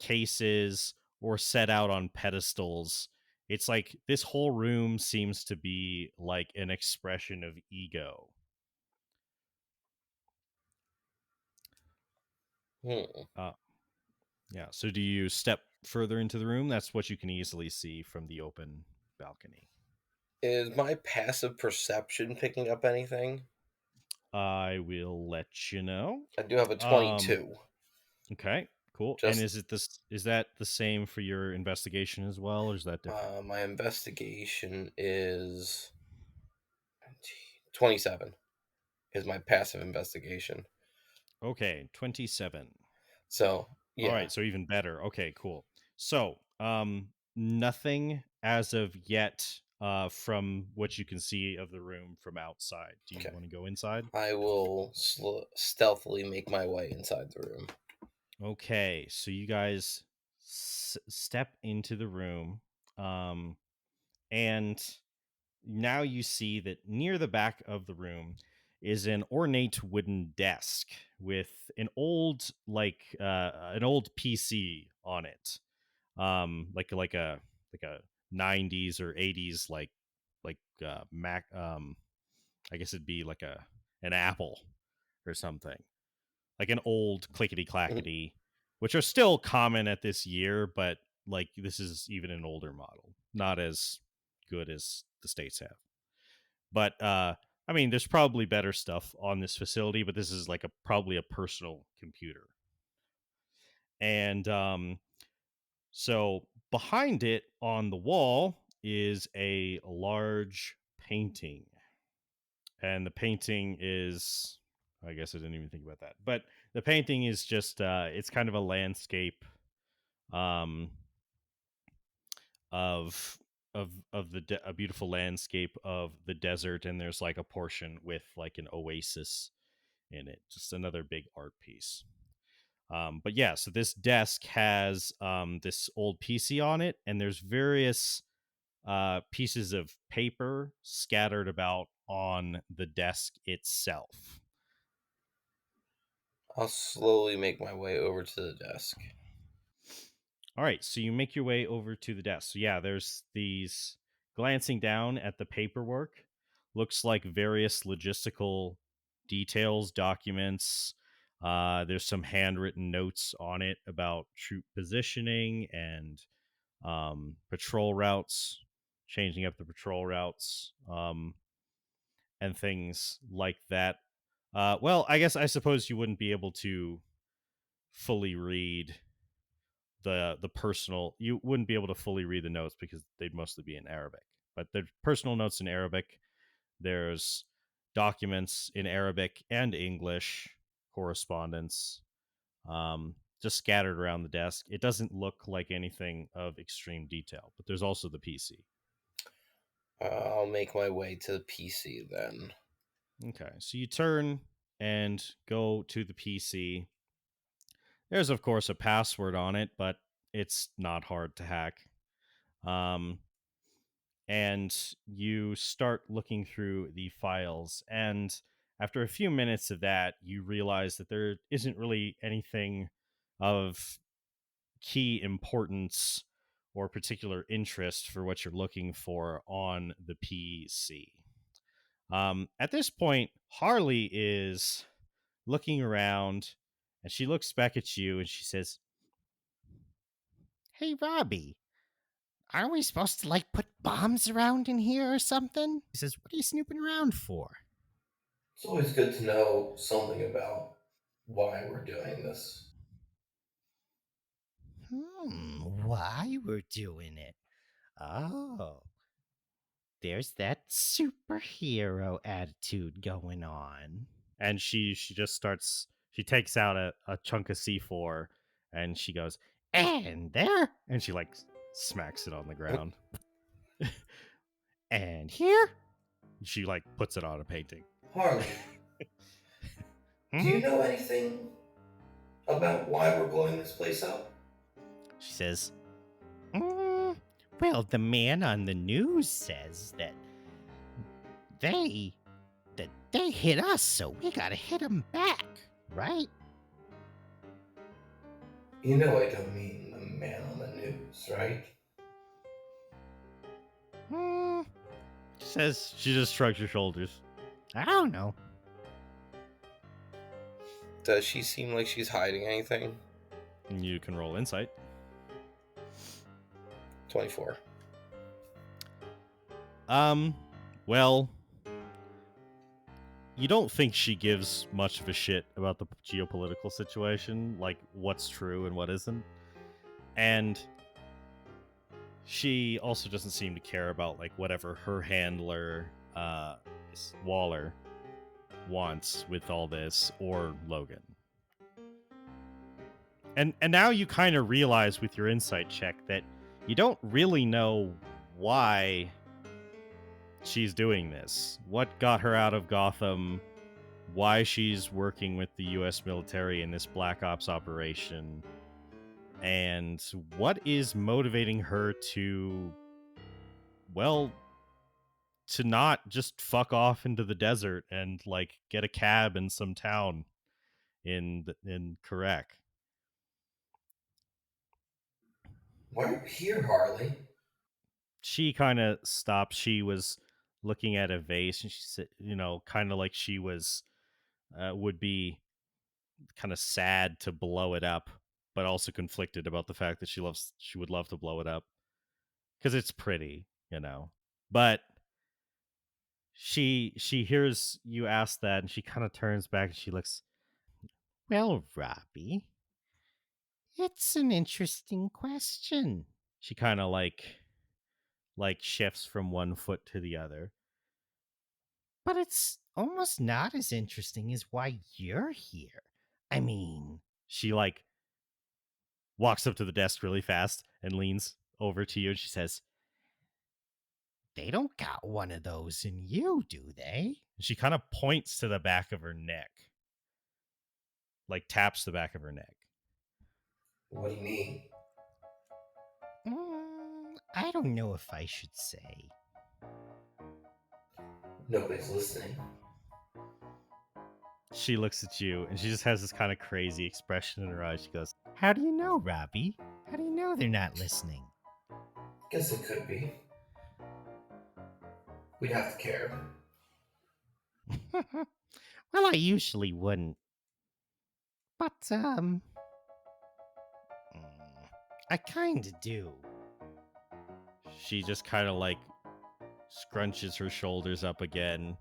cases, or set out on pedestals. It's like this whole room seems to be like an expression of ego. Hmm. Yeah. So do you step further into the room? That's what you can easily see from the open balcony. Is my passive perception picking up anything? I will let you know. I do have a Um 22. okay, cool. And Just is that the same for your investigation as well, or is that different? my investigation is 27 is my passive investigation. Okay, 27. So, All yeah. right, so even better. Okay, cool. So, nothing as of yet from what you can see of the room from outside. Do you Okay. want to go inside? I will stealthily make my way inside the room. Okay, so you guys step into the room, and now you see that near the back of the room is an ornate wooden desk with an old PC on it, like a 90s or 80s Mac. I guess it'd be like an Apple or something, like an old clickety Mhm. clackety, which are still common at this year, but like this is even an older model, not as good as the States have. But I mean, there's probably better stuff on this facility, but this is like probably a personal computer. And so behind it on the wall is a large painting. And the painting is, I guess I didn't even think about that. But the painting is just it's kind of a landscape um of a beautiful landscape of the desert, and there's like a portion with like an oasis in it. Just another big art piece. But yeah, so this desk has this old PC on it, and there's various pieces of paper scattered about on the desk itself. I'll slowly make my way over to the desk. All right, so you make your way over to the desk. So yeah, there's these, glancing down at the paperwork, looks like various logistical details, documents. There's some handwritten notes on it about troop positioning and patrol routes, changing up the patrol routes, and things like that. Well, I suppose you wouldn't be able to fully read the personal. You wouldn't be able to fully read the notes because they'd mostly be in Arabic. But there's personal notes in Arabic. There's documents in Arabic and English, correspondence, just scattered around the desk. It doesn't look like anything of extreme detail, but there's also the PC. I'll make my way to the PC then. Okay, so you turn and go to the PC. There's, of course, a password on it, but it's not hard to hack. Um, and you start looking through the files. And after a few minutes of that, you realize that there isn't really anything of key importance or particular interest for what you're looking for on the PC. At this point, Harley is looking around, and she looks back at you and she says, Hey, Robbie, aren't we supposed to, like, put bombs around in here or something? He says, what are you snooping around for? It's always good to know something about why we're doing this. Why we're doing it? Oh, there's that superhero attitude going on. and she just starts. She takes out a chunk of C4, and she goes, And there, and she like smacks it on the ground. and here. She like puts it on a painting. Harley, do you know anything about why we're blowing this place up? She says, well, the man on the news says that they hit us, so we gotta hit them back, right? You know I don't mean the man on the news, right? She just shrugs her shoulders. I don't know. Does she seem like she's hiding anything? And you can roll insight. 24. Well, you don't think she gives much of a shit about the geopolitical situation, like what's true and what isn't. And she also doesn't seem to care about like whatever her handler, Waller, wants with all this, or Logan. And now you kind of realize with your insight check that you don't really know why she's doing this. What got her out of Gotham? Why she's working with the US military in this Black Ops operation? And what is motivating her to, well, to not just fuck off into the desert and like get a cab in some town in Quebec? Why are you here, Harley? She kind of stopped. She was looking at a vase, and she said, kind of like she was would be kind of sad to blow it up, but also conflicted about the fact that she would love to blow it up because it's pretty. But she hears you ask that, and she kind of turns back and she looks. Well, Robbie, it's an interesting question. She kind of like shifts from one foot to the other. But it's almost not as interesting as why you're here. I mean, She like walks up to the desk really fast and leans over to you, and she says, they don't got one of those in you, do they? she kind of points to the back of her neck, like taps the back of her neck. What do you mean? I don't know if I should say. Nobody's listening. She looks at you and she just has this kind of crazy expression in her eyes. She goes, How do you know, Robbie? How do you know they're not listening? Guess it could be. We'd have to care. Well, I usually wouldn't. But, I kinda do. she just kind of like scrunches her shoulders up again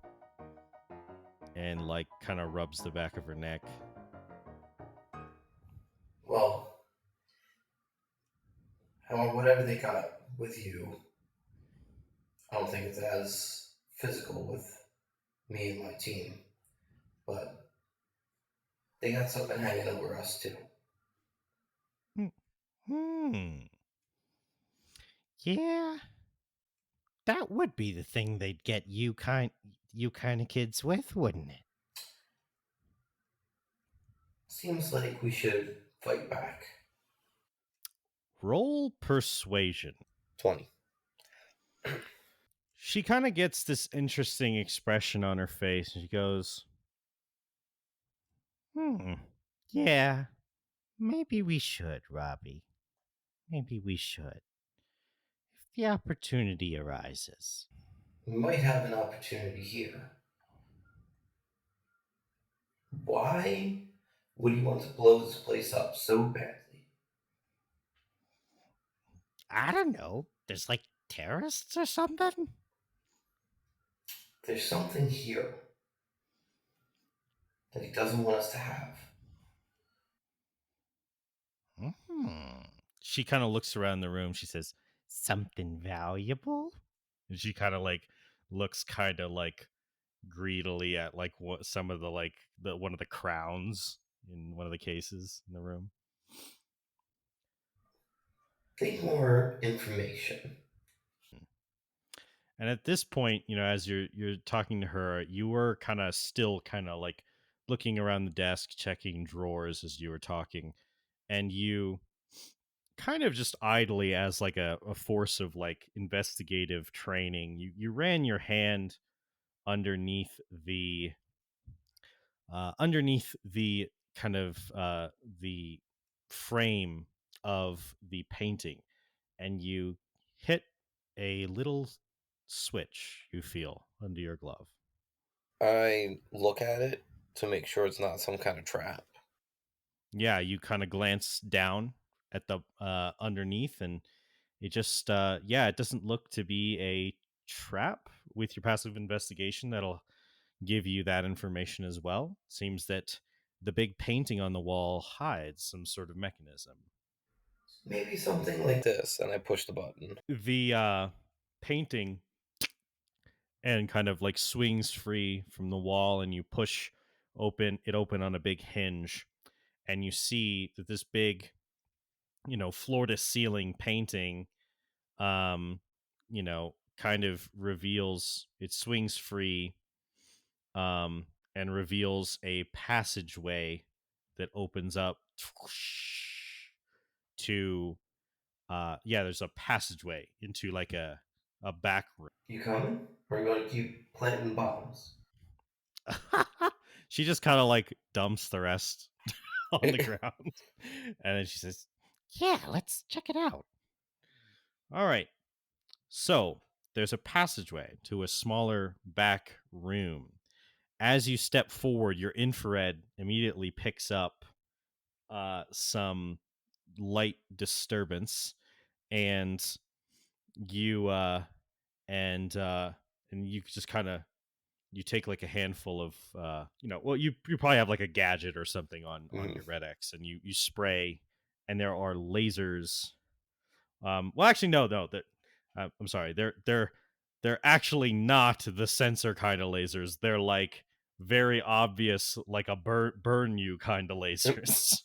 and like kind of rubs the back of her neck. Well, whatever they got with you, I don't think it's as physical with me and my team, but they got something hanging over us too. Hmm. Yeah. That would be the thing they'd get you kind of kids with, wouldn't it? Seems like we should fight back. Roll persuasion. 20. She kind of gets this interesting expression on her face and she goes, Yeah. Maybe we should, Robbie. Maybe we should. If the opportunity arises. We might have an opportunity here. Why would you want to blow this place up so badly? I don't know. There's like terrorists or something? There's something here that he doesn't want us to have. she kind of looks around the room. She says, Something valuable? and she kind of like looks kind of like greedily at like what some of the like the one of the crowns in one of the cases in the room. Think more information. And at this point, as you're talking to her, you were kind of still kind of like looking around the desk, checking drawers as you were talking, and you kind of just idly as like a force of like investigative training, you ran your hand underneath the kind of the frame of the painting, and you hit a little switch you feel under your glove. I look at it to make sure it's not some kind of trap. Yeah, you kind of glance down at the underneath, and it just it doesn't look to be a trap. With your passive investigation, that'll give you that information as well. Seems that the big painting on the wall hides some sort of mechanism. Maybe something like this, and I push the button. The painting and kind of like swings free from the wall, and you push open on a big hinge, and you see that this big, floor to ceiling painting, um, kind of reveals, it swings free, um, and reveals a passageway that opens up to there's a passageway into like a back room. You coming? Or are you going to keep planting bombs? She just kind of like dumps the rest on the ground, and then she says, Yeah, let's check it out. all right, so there's a passageway to a smaller back room. As you step forward, your infrared immediately picks up some light disturbance, and you and you just kind of you take like a handful of you probably have like a gadget or something on Mhm. your Red X, and you spray, and there are lasers. Well, actually, no, that I'm sorry, they're actually not the sensor kind of lasers. They're like very obvious, like a burn you kind of lasers.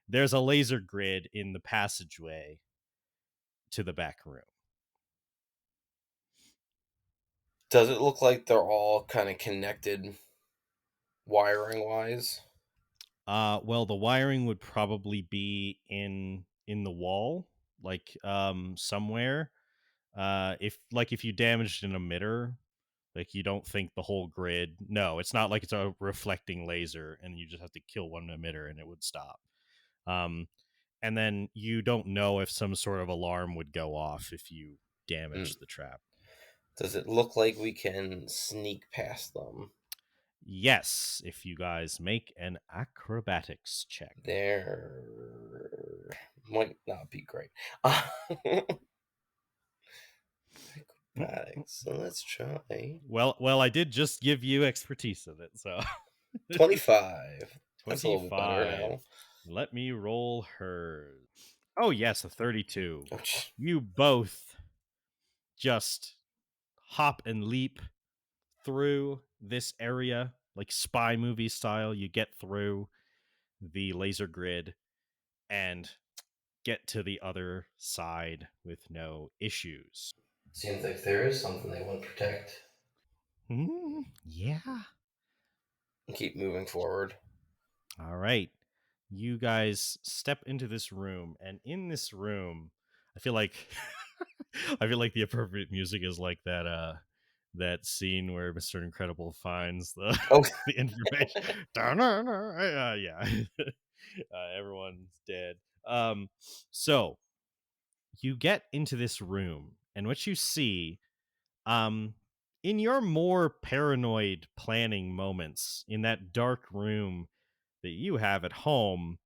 There's a laser grid in the passageway to the back room. Does it look like they're all kind of connected wiring wise? Well, the wiring would probably be in the wall, like somewhere. If you damaged an emitter, like you don't think the whole grid. No, it's not like it's a reflecting laser, and you just have to kill one emitter and it would stop. Um, and then you don't know if some sort of alarm would go off if you Mm. damage the trap. Does it look like we can sneak past them? Yes, if you guys make an acrobatics check. There might not be great. Acrobatics. So let's try. Well, I did just give you expertise in it, so 25. That's a little bit better 25. now. Let me roll hers. Oh yes, a 32. Oh, You both just hop and leap through this area like spy movie style. You get through the laser grid and get to the other side with no issues. seems like there is something they want to protect. Yeah. Keep moving forward. All right. You guys step into this room, and in this room, I feel like I feel like the appropriate music is like that scene where Mr. Incredible finds the Oh, the information. Yeah. Everyone's dead. So you get into this room, and what you see, um, in your more paranoid planning moments in that dark room that you have at home,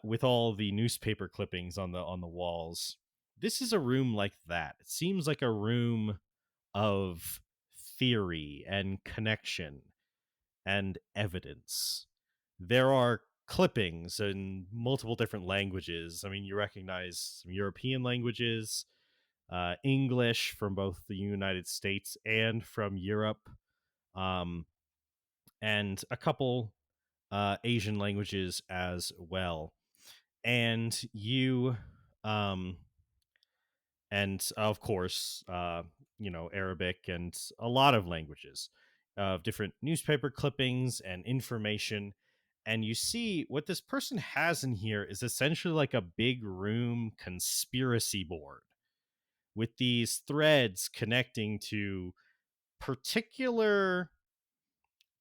with all the newspaper clippings on the walls. This is a room like that. It seems like a room of theory and connection and evidence. There are clippings in multiple different languages. I mean, you recognize some European languages, English from both the United States and from Europe, um, and a couple Asian languages as well. And you um and of course Arabic and a lot of languages of different newspaper clippings and information. And you see what this person has in here is essentially like a big room conspiracy board with these threads connecting to particular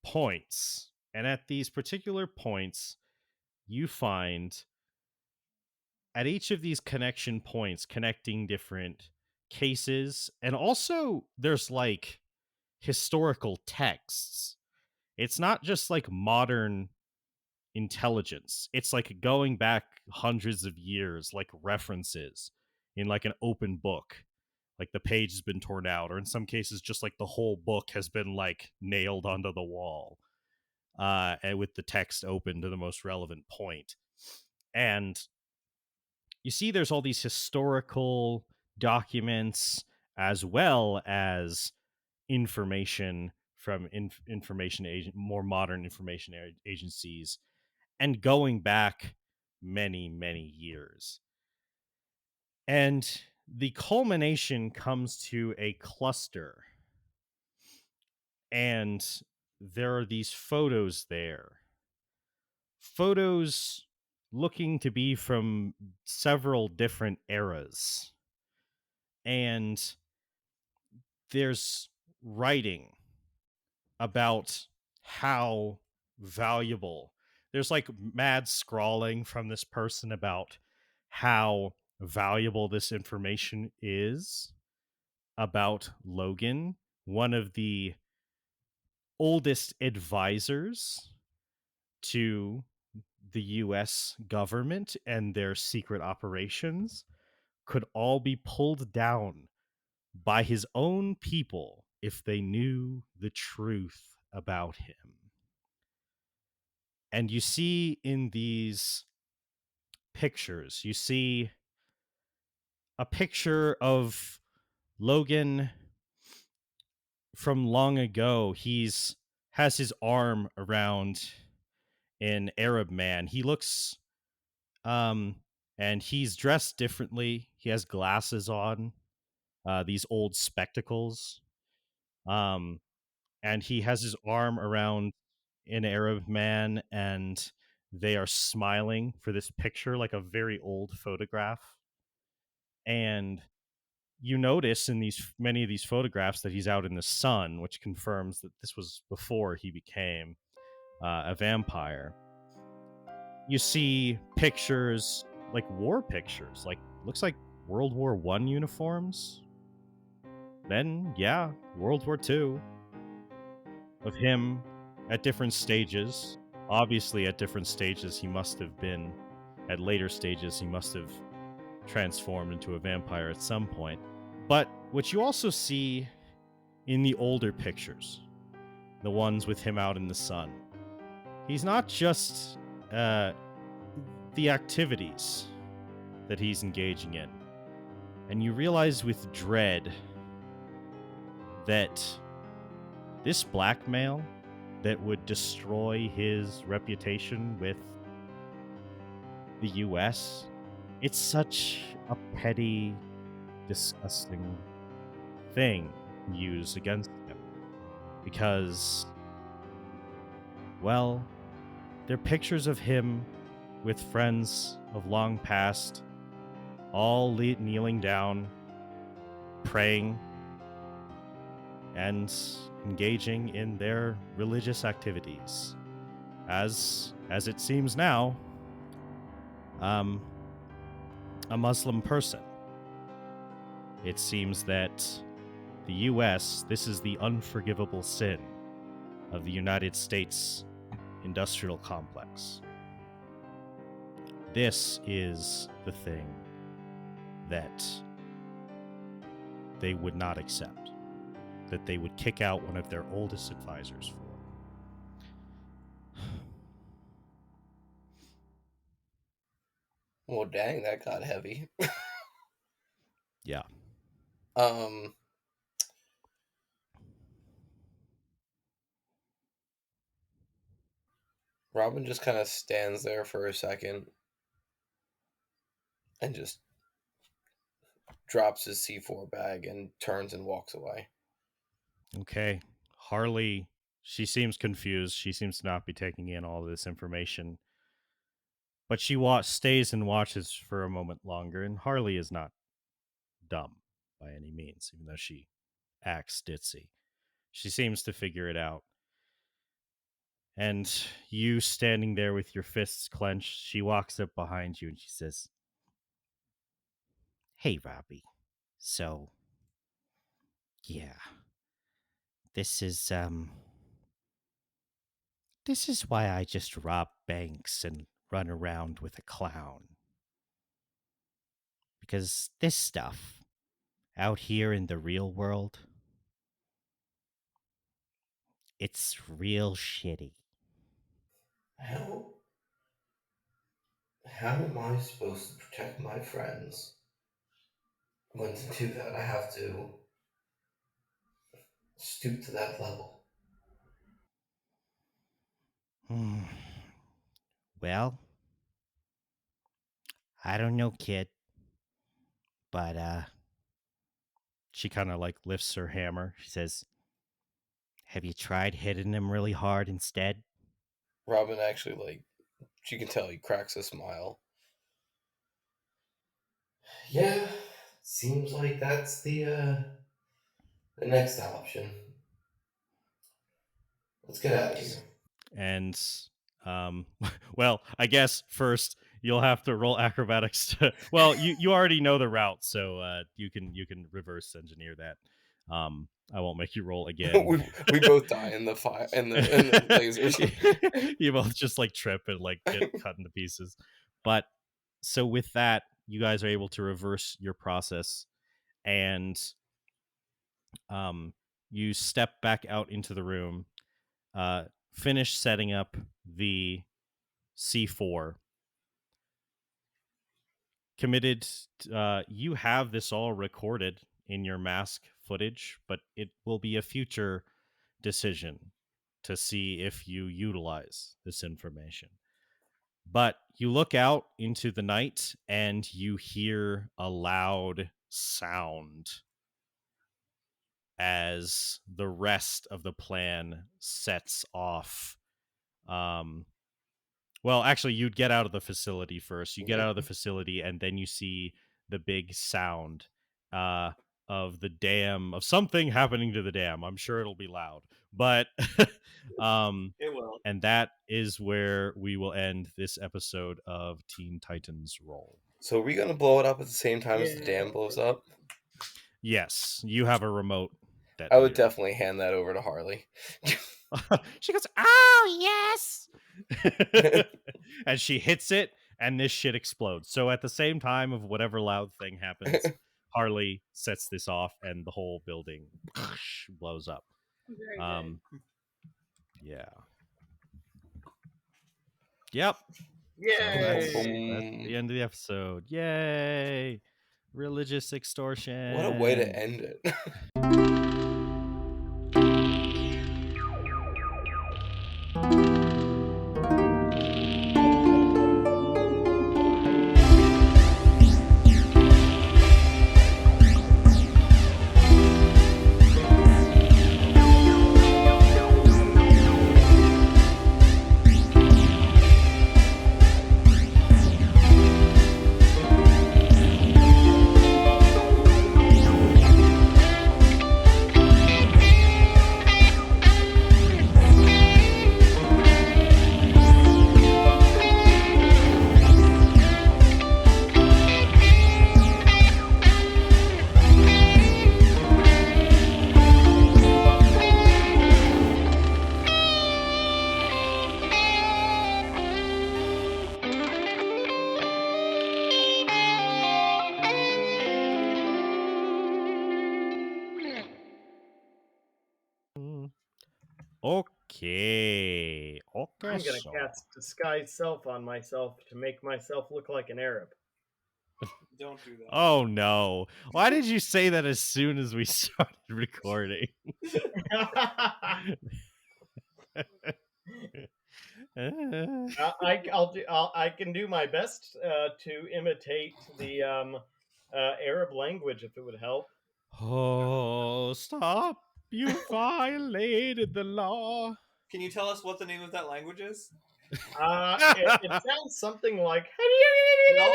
points, and at these particular points you find, at each of these connection points, connecting different cases, and also there's like historical texts. It's not just like modern intelligence, it's like going back hundreds of years, like references in like an open book, like the page has been torn out, or in some cases just like the whole book has been like nailed onto the wall, and with the text open to the most relevant point. And you see there's all these historical documents as well as information from information agent, more modern information agencies, and going back many years. And the culmination comes to a cluster, and there are these photos there, photos looking to be from several different eras. And there's writing about how valuable. There's like mad scrawling from this person about how valuable this information is about Logan, one of the oldest advisors to the US government and their secret operations, could all be pulled down by his own people if they knew the truth about him. And you see in these pictures, you see a picture of Logan from long ago. He's has his arm around an Arab man. He looks and he's dressed differently. He has glasses on, these old spectacles. Um and he has his arm around an Arab man, and they are smiling for this picture, like a very old photograph. And you notice in these many of these photographs that he's out in the sun, which confirms that this was before he became a vampire. You see pictures, like war pictures, like looks like World War One uniforms. Then, yeah, World War Two, of him at different stages. Obviously, at different stages, he must have been, at later stages, he must have transformed into a vampire at some point. But what you also see in the older pictures, the ones with him out in the sun, he's not just the activities that he's engaging in. And you realize with dread that this blackmail that would destroy his reputation with the US, it's such a petty, disgusting thing to use against him. Because, well, they're pictures of him with friends of long past, all kneeling down, praying, and engaging in their religious activities. As it seems now, a Muslim person. It seems that the US, this is the unforgivable sin of the United States industrial complex. This is the thing that they would not accept, that they would kick out one of their oldest advisors for. Well, dang, that got heavy. Yeah. Robin just kind of stands there for a second and just drops his C4 bag and turns and walks away. Okay. Harley, she seems confused. She seems to not be taking in all of this information. But she stays and watches for a moment longer, and Harley is not dumb by any means, even though she acts ditzy. She seems to figure it out. And you standing there with your fists clenched, she walks up behind you and she says, Hey, Robbie. So, yeah. This is, This is why I just rob banks and run around with a clown. Because this stuff, out here in the real world, it's real shitty. How am I supposed to protect my friends? When to do that, I have to stoop to that level. Hmm. Well, I don't know, kid. But, she kind of like lifts her hammer. She says, have you tried hitting him really hard instead? Robin actually You can tell he cracks a smile. Yeah, seems like that's the next option. Let's get out of here. And well, I guess first you'll have to roll acrobatics to, well, you already know the route, so you can reverse engineer that. I won't make you roll again. we both die in the fire in the lasers. You both just like trip and like get cut into pieces. But so with that, you guys are able to reverse your process, and you step back out into the room, finish setting up the C4. Committed, you have this all recorded in your mask footage, but it will be a future decision to see if you utilize this information. But you look out into the night and you hear a loud sound as the rest of the plan sets off. Well, actually, you'd get out of the facility first. You get out of the facility, and then you see the big sound of the dam, of something happening to the dam. I'm sure it'll be loud, but It will. and that is where we will end this episode of Teen Titans Roll. So are we gonna blow it up at the same time as the Yeah. dam blows up? Yes, you have a remote I would detonator. definitely hand that over to Harley. She goes, "Oh yes," and she hits it, and this shit explodes. So at the same time of whatever loud thing happens, Harley sets this off, and the whole building blows up. Very good. Yeah. Yep. Yay! So that's the end of the episode. Yay! Religious extortion. What a way to end it. Okay. Okay. I'm gonna cast disguise self on myself to make myself look like an Arab. Don't do that. Oh no! Why did you say that as soon as we started recording? I can do my best to imitate the Arab language if it would help. Oh, stop! You violated the law. Can you tell us what the name of that language is? It sounds something like. Nope.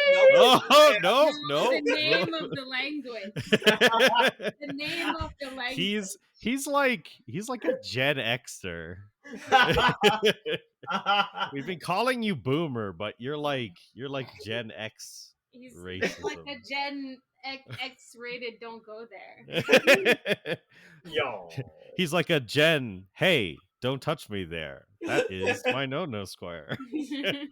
Oh no, no! The name of the language. The name of the language. He's like a Gen Xer. We've been calling you Boomer, but you're like Gen X. He's racism. like a Gen X rated. Don't go there. Yo. He's like a Gen. Hey, don't touch me there. That is my no square. Okay,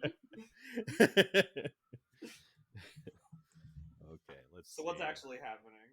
let's. So what's see. actually happening?